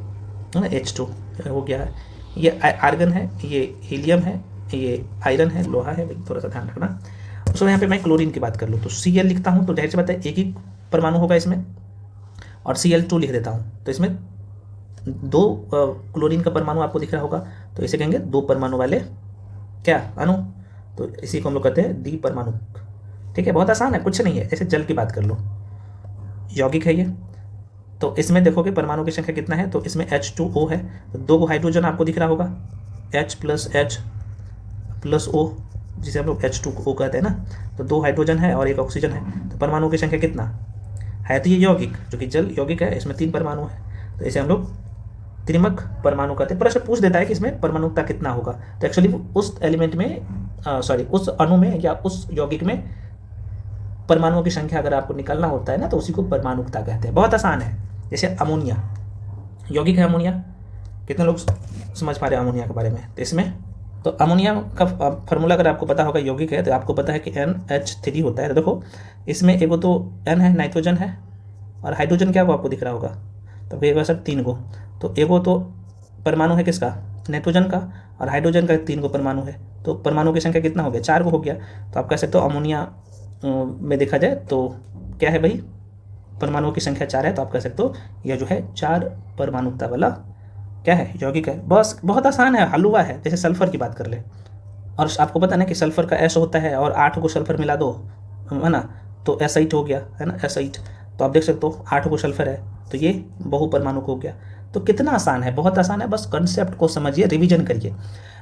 ना, H2 हो गया है। ये आर्गन है, ये हीलियम है, ये आयरन है, लोहा है, थोड़ा सा ध्यान रखना। उसमें यहाँ पे मैं क्लोरीन की बात कर लूँ तो Cl लिखता हूँ, तो जाहिर सी बात है एक ही परमाणु होगा इसमें, और Cl2 लिख देता हूँ, तो इसमें 2 क्लोरीन का परमाणु आपको दिख रहा होगा, तो इसे कहेंगे 2 परमाणु वाले क्या अणु, तो इसी को हम लोग कहते हैं द्विपरमाणु, ठीक है। बहुत आसान है, कुछ नहीं है। जैसे जल की बात कर लो, यौगिक है ये, तो इसमें देखोगे परमाणु की संख्या कितना है, तो इसमें H2O है, तो 2 हाइड्रोजन आपको दिख रहा होगा, H प्लस O, जिसे हम लोग H2O कहते हैं ना, तो 2 हाइड्रोजन है और 1 ऑक्सीजन है, तो परमाणु की संख्या कितना है, तो ये यौगिक जो कि जल यौगिक है, इसमें 3 परमाणु है, तो इसे हम लोग त्रिमक परमाणु कहते हैं। प्रश्न पूछ देता है कि इसमें परमाणुकता कितना होगा, तो एक्चुअली उस एलिमेंट में उस अणु में या उस यौगिक में परमाणुओं की संख्या अगर आपको निकालना होता है ना, तो उसी को परमाणुकता कहते हैं। बहुत आसान है। जैसे अमोनिया यौगिक है, अमोनिया कितने लोग समझ पा रहे हैं अमोनिया के बारे में, तो इसमें तो अमोनिया का फार्मूला अगर आपको पता होगा, यौगिक है तो आपको पता है कि NH3 होता है। तो देखो इसमें एगो तो N है, नाइट्रोजन है, और हाइड्रोजन क्या को आपको दिख रहा होगा, तो एक सर 3 गो, तो एगो तो परमाणु है किसका, नाइट्रोजन का, और हाइड्रोजन का 3 गो परमाणु है, तो परमाणु की संख्या कितना हो गया, 4 गो हो गया। तो आप कह सकते हो अमोनिया में देखा जाए तो क्या है भाई, परमाणुओं की संख्या 4 है, तो आप कह सकते हो यह जो है 4 परमाणुकता वाला क्या है, यौगिक है। बस बहुत आसान है, हलवा है। जैसे सल्फर की बात कर ले, और आपको पता ना कि सल्फर का S होता है, और 8 को सल्फर मिला दो, है ना, तो एसाइट हो गया, है ना, एसाइट। तो आप देख सकते हो 8 को सल्फर है, तो ये बहुपरमाणु हो गया। तो कितना आसान है, बहुत आसान है। बस कंसेप्ट को समझिए, रिवीजन करिए।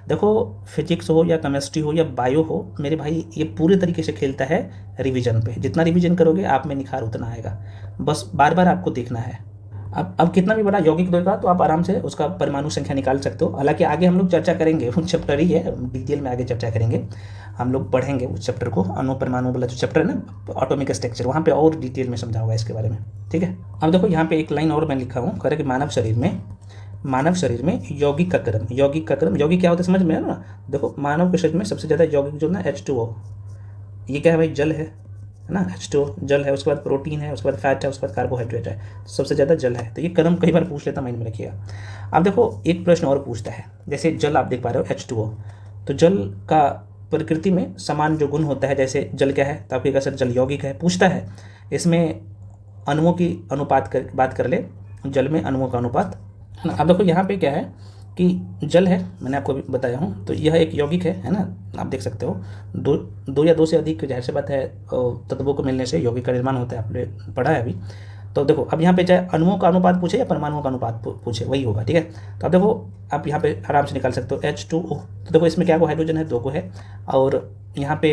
देखो फिजिक्स हो या केमिस्ट्री हो या बायो हो, मेरे भाई ये पूरे तरीके से खेलता है रिवीजन पे। जितना रिवीजन करोगे आप में निखार उतना आएगा। बस बार बार आपको देखना है। अब कितना भी बड़ा यौगिक देगा तो आप आराम से उसका परमाणु संख्या निकाल सकते हो। हालांकि आगे हम लोग चर्चा करेंगे, वो चैप्टर ही है, डिटेल में आगे चर्चा करेंगे, हम लोग पढ़ेंगे उस चैप्टर को। अणु परमाणु वाला जो चैप्टर है ना, एटॉमिक स्ट्रक्चर, वहाँ पे और डिटेल में समझा होगा इसके बारे में, ठीक है। अब देखो यहाँ पे एक लाइन और मैं लिखा हूँ, कह रहे कि मानव शरीर में यौगिक का क्रम, यौगिक क्या होता है समझ में है ना। देखो मानव के शरीर में सबसे ज़्यादा यौगिक जो ना H2O, ये क्या है भाई, जल है ना, H2O जल है, उसके बाद प्रोटीन है, उसके बाद फैट है, उसके बाद कार्बोहाइड्रेट है, तो सबसे ज़्यादा जल है। तो ये क्रम कई बार पूछ लेता, माइंड में रखिएगा। अब देखो एक प्रश्न और पूछता है, जैसे जल आप देख पा रहे हो H2O, तो जल का प्रकृति में समान जो गुण होता है, जैसे जल क्या है, तो आपके का सर जल यौगिक है। पूछता है इसमें अणुओं की अनुपात बात कर ले, जल में अणुओं का अनुपात है ना। अब देखो यहाँ पे क्या है कि जल है, मैंने आपको अभी बताया हूँ, तो यह एक यौगिक है ना, आप देख सकते हो। दो या दो से अधिक, जाहिर सी बात है, तत्वों को मिलने से यौगिक का निर्माण होता है, आपने पढ़ा है अभी। तो देखो अब यहाँ पे चाहे अणुओं का अनुपात पूछे या परमाणुओं का अनुपात पूछे, वही होगा, ठीक है। तो अब देखो आप यहाँ पे आराम से निकाल सकते हो H2O, तो देखो इसमें क्या को हाइड्रोजन है, 2 को है, और यहाँ पे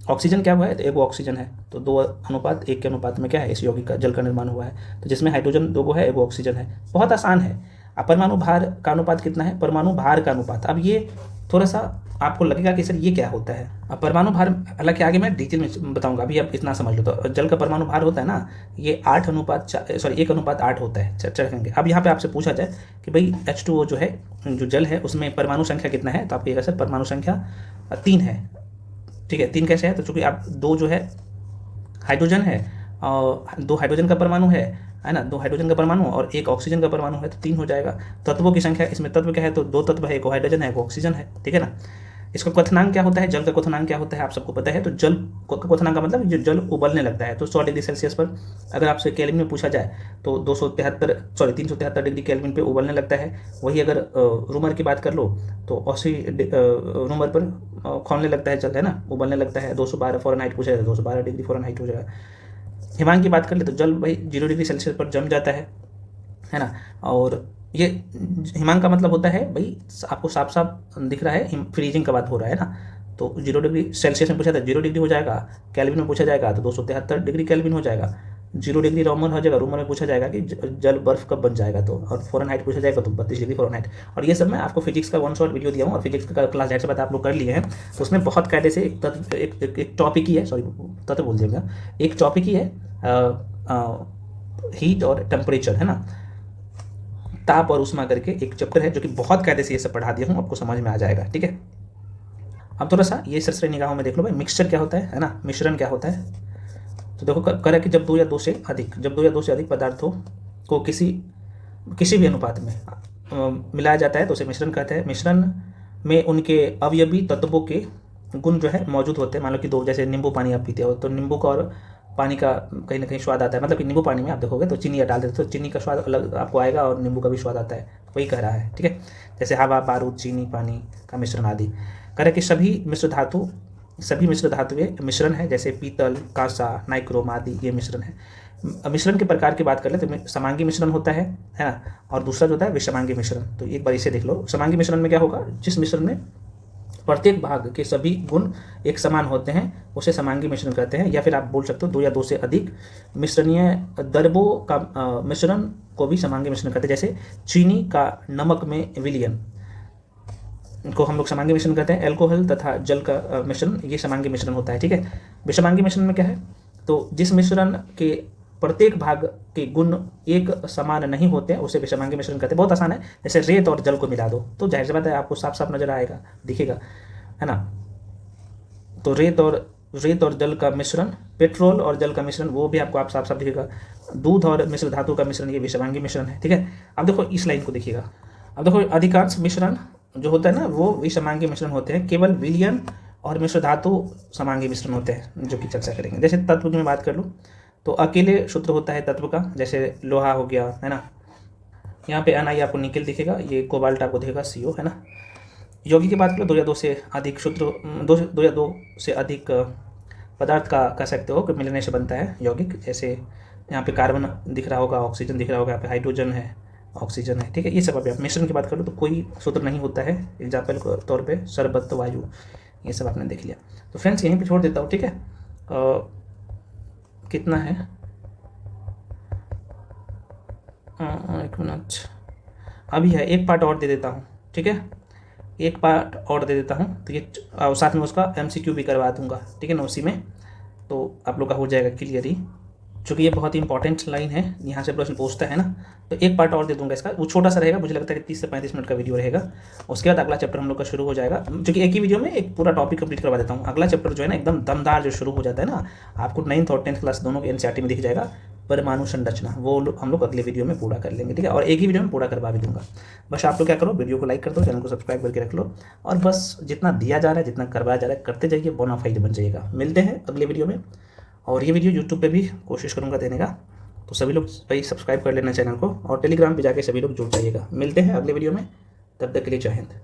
ऑक्सीजन क्या हुआ है, तो 1 ऑक्सीजन है, तो 2:1 के अनुपात में क्या है, इस यौगिक का जल का निर्माण हुआ है। तो जिसमें हाइड्रोजन 2 है, 1 ऑक्सीजन है। बहुत आसान है। अब परमाणु भार का अनुपात कितना है, परमाणु भार का अनुपात। अब ये थोड़ा सा आपको लगेगा कि सर ये क्या होता है। अब परमाणु भार, हालांकि आगे मैं डिटेल में बताऊंगा, अभी आप इतना समझ लो। तो जल का परमाणु भार होता है ना, ये 1:8 होता है, चर्चा करेंगे। अब यहाँ पे आपसे पूछा जाए कि भाई H2O जो है, जो जल है, उसमें परमाणु संख्या कितना है, तो आपको कहेगा सर परमाणु संख्या 3 है, ठीक है, 3 कैसे है, तो चूंकि आप 2 जो है हाइड्रोजन है और 2 हाइड्रोजन का परमाणु है ना, 2 हाइड्रोजन का परमाणु और 1 ऑक्सीजन का परमाणु है, तो 3 हो जाएगा। तत्वों की संख्या, इसमें तत्व क्या है, तो 2 तत्व है, 1 हाइड्रोजन है, 1 ऑक्सीजन है, ठीक है ना। इसका क्वथनांक क्या होता है, जल का क्वथनांक क्या होता है आप सबको पता है। तो जल का क्वथनांक का मतलब जो जल उबलने लगता है, तो 100 डिग्री सेल्सियस पर अगर आपसे केल्विन में पूछा जाए तो 373 डिग्री केल्विन पे उबलने लगता है। वही अगर रूमर की बात कर लो तो 80 रूमर पर खौलने लगता है जल, है ना, उबलने लगता है। 212 फ़ारेनहाइट पूछा जाए, 212 डिग्री फ़ारेनहाइट हो जाएगा। हिमांक की बात कर ले तो जल भाई 0 डिग्री सेल्सियस पर जम जाता है ना। और ये हिमांक का मतलब होता है भाई, आपको साफ साफ दिख रहा है फ्रीजिंग का बात हो रहा है ना। तो 0 डिग्री सेल्सियस में पूछा था 0 डिग्री हो जाएगा, केल्विन में पूछा जाएगा तो 273 डिग्री केल्विन हो जाएगा। 0 डिग्री रोमन हो जाएगा, रोमन में पूछा जाएगा कि जल बर्फ कब बन जाएगा, तो और फ़ारेनहाइट पूछा जाएगा तो 32 डिग्री फ़ारेनहाइट। और ये सब मैं आपको फिजिक्स का 1 शॉट वीडियो दिया हूँ, और फिजिक्स का क्लास जैसे बात आप लोग कर लिए हैं, तो उसमें बहुत कायदे से एक टॉपिक ही है, सॉरी तत्व बोल दिया, एक टॉपिक ही है हीट और टेम्परेचर, है ना, ताप और उष्मा करके एक चैप्टर है जो कि बहुत कायदे से ये सब पढ़ा दिया हूँ, आपको समझ में आ जाएगा, ठीक है। अब थोड़ा सा ये सरसरी निगाहों में देख लो भाई, मिक्सचर क्या होता है ना, मिश्रण क्या होता है। तो देखो करा कि जब 2 या 2 से अधिक पदार्थों को किसी भी अनुपात में मिलाया जाता है तो उसे मिश्रण कहते हैं। मिश्रण में उनके अवयवी तत्वों के गुण जो है मौजूद होते हैं। मान लो कि 2, जैसे नींबू पानी आप पीते हो तो नींबू का और पानी का कहीं ना कहीं स्वाद आता है, मतलब कि नींबू पानी में आप देखोगे तो चीनी डाल देते तो चीनी का स्वाद अलग आपको आएगा और नींबू का भी स्वाद आता है, वही कह रहा है, ठीक है। जैसे हवा, बारूद, चीनी, पानी का मिश्रण आदि। कह रहे कि सभी मिश्र धातुएं मिश्रण है, जैसे पीतल, कांसा, नाइक्रोम आदि ये मिश्रण है। मिश्रण के प्रकार की बात कर ले तो समांगी मिश्रण होता है ना, और दूसरा जो होता है विषमांगी मिश्रण। तो एक बार इसे देख लो। समांगी मिश्रण में क्या होगा, जिस मिश्रण में प्रत्येक भाग के सभी गुण एक समान होते हैं उसे समांगी मिश्रण कहते हैं। या फिर आप बोल सकते हो 2 या 2 से अधिक मिश्रणीय द्रव्यों का मिश्रण को भी समांगी मिश्रण कहते हैं। जैसे चीनी का नमक में विलयन को हम लोग समांगी मिश्रण कहते हैं। अल्कोहल तथा जल का मिश्रण, ये समांगी मिश्रण होता है, ठीक है। विषमांगी मिश्रण में क्या है, तो जिस मिश्रण के प्रत्येक भाग के गुण एक समान नहीं होते हैं उसे विषमांगी मिश्रण कहते हैं। बहुत आसान है, जैसे रेत और जल को मिला दो तो जाहिर सी बात है आपको साफ साफ नजर आएगा, दिखेगा, है ना। तो रेत और जल का मिश्रण, पेट्रोल और जल का मिश्रण, वो भी आपको आप साफ साफ दिखेगा। दूध और मिश्र धातु का मिश्रण, ये विषमांगी मिश्रण है, ठीक है। अब देखो इस लाइन को देखिएगा। अब देखो अधिकांश मिश्रण जो होता है ना वो विषमांगी मिश्रण होते हैं, केवल विलयन और मिश्र धातु समांगी मिश्रण होते हैं, जो कि चर्चा करेंगे। जैसे तत्व की मैं बात कर लूँ तो अकेले सूत्र होता है तत्व का, जैसे लोहा हो गया, है ना। यहाँ पे Ni आपको निकेल दिखेगा, ये कोबाल्ट आपको दिखेगा CO, है ना। यौगिक की बात करो 2 या 2 से अधिक सूत्र, 2 या 2 से अधिक पदार्थ का कह सकते हो कि मिलने से बनता है यौगिक। जैसे यहाँ पे कार्बन दिख रहा होगा, ऑक्सीजन दिख रहा होगा, यहाँ पे हाइड्रोजन है, ऑक्सीजन है, ठीक है। ये सब अभी आप मिश्रण की बात करो तो कोई सूत्र नहीं होता है। एग्जाम्पल के तौर पे शरबत, वायु, ये सब आपने देख लिया। तो फ्रेंड्स यहीं पे छोड़ देता हूँ, ठीक है। कितना है, 1 मिनट अभी है, एक पार्ट और दे देता हूँ, ठीक है, एक पार्ट और दे देता हूँ। तो ये साथ में उसका MCQ भी करवा दूंगा, ठीक है ना, उसी में, तो आप लोग का हो जाएगा क्लियर ही। चूँकि ये बहुत ही इंपॉर्टेंट लाइन है, यहाँ से प्रश्न पूछता है ना, तो एक पार्ट और दे दूंगा इसका। वो छोटा सा रहेगा, मुझे लगता है कि 30 से 35 मिनट का वीडियो रहेगा। उसके बाद अगला चैप्टर हम लोग का शुरू हो जाएगा, क्योंकि एक ही वीडियो में एक पूरा टॉपिक कंप्लीट करवा देता हूँ। अगला चैप्टर जो है ना एकदम दमदार जो शुरू हो जाता है ना, आपको 9th और 10th क्लास दोनों के NCERT में दिख जाएगा, परमाणु संरचना, वो हम लोग अगले वीडियो में पूरा कर लेंगे, ठीक है। और एक ही वीडियो में पूरा करवा भी दूंगा। बस आप लोग क्या करो, वीडियो को लाइक कर दो, चैनल को सब्सक्राइब करके रख लो, और बस जितना दिया जा रहा है, जितना करवाया जा रहा है करते जाइए, बोनाफाइड बन जाइएगा। मिलते हैं अगले वीडियो में, और ये वीडियो यूट्यूब पे भी कोशिश करूँगा देने का, तो सभी लोग भाई सब्सक्राइब कर लेना चैनल को, और टेलीग्राम पे जाके सभी लोग जुड़ जाइएगा। मिलते हैं अगले वीडियो में, तब तक के लिए जय हिंद।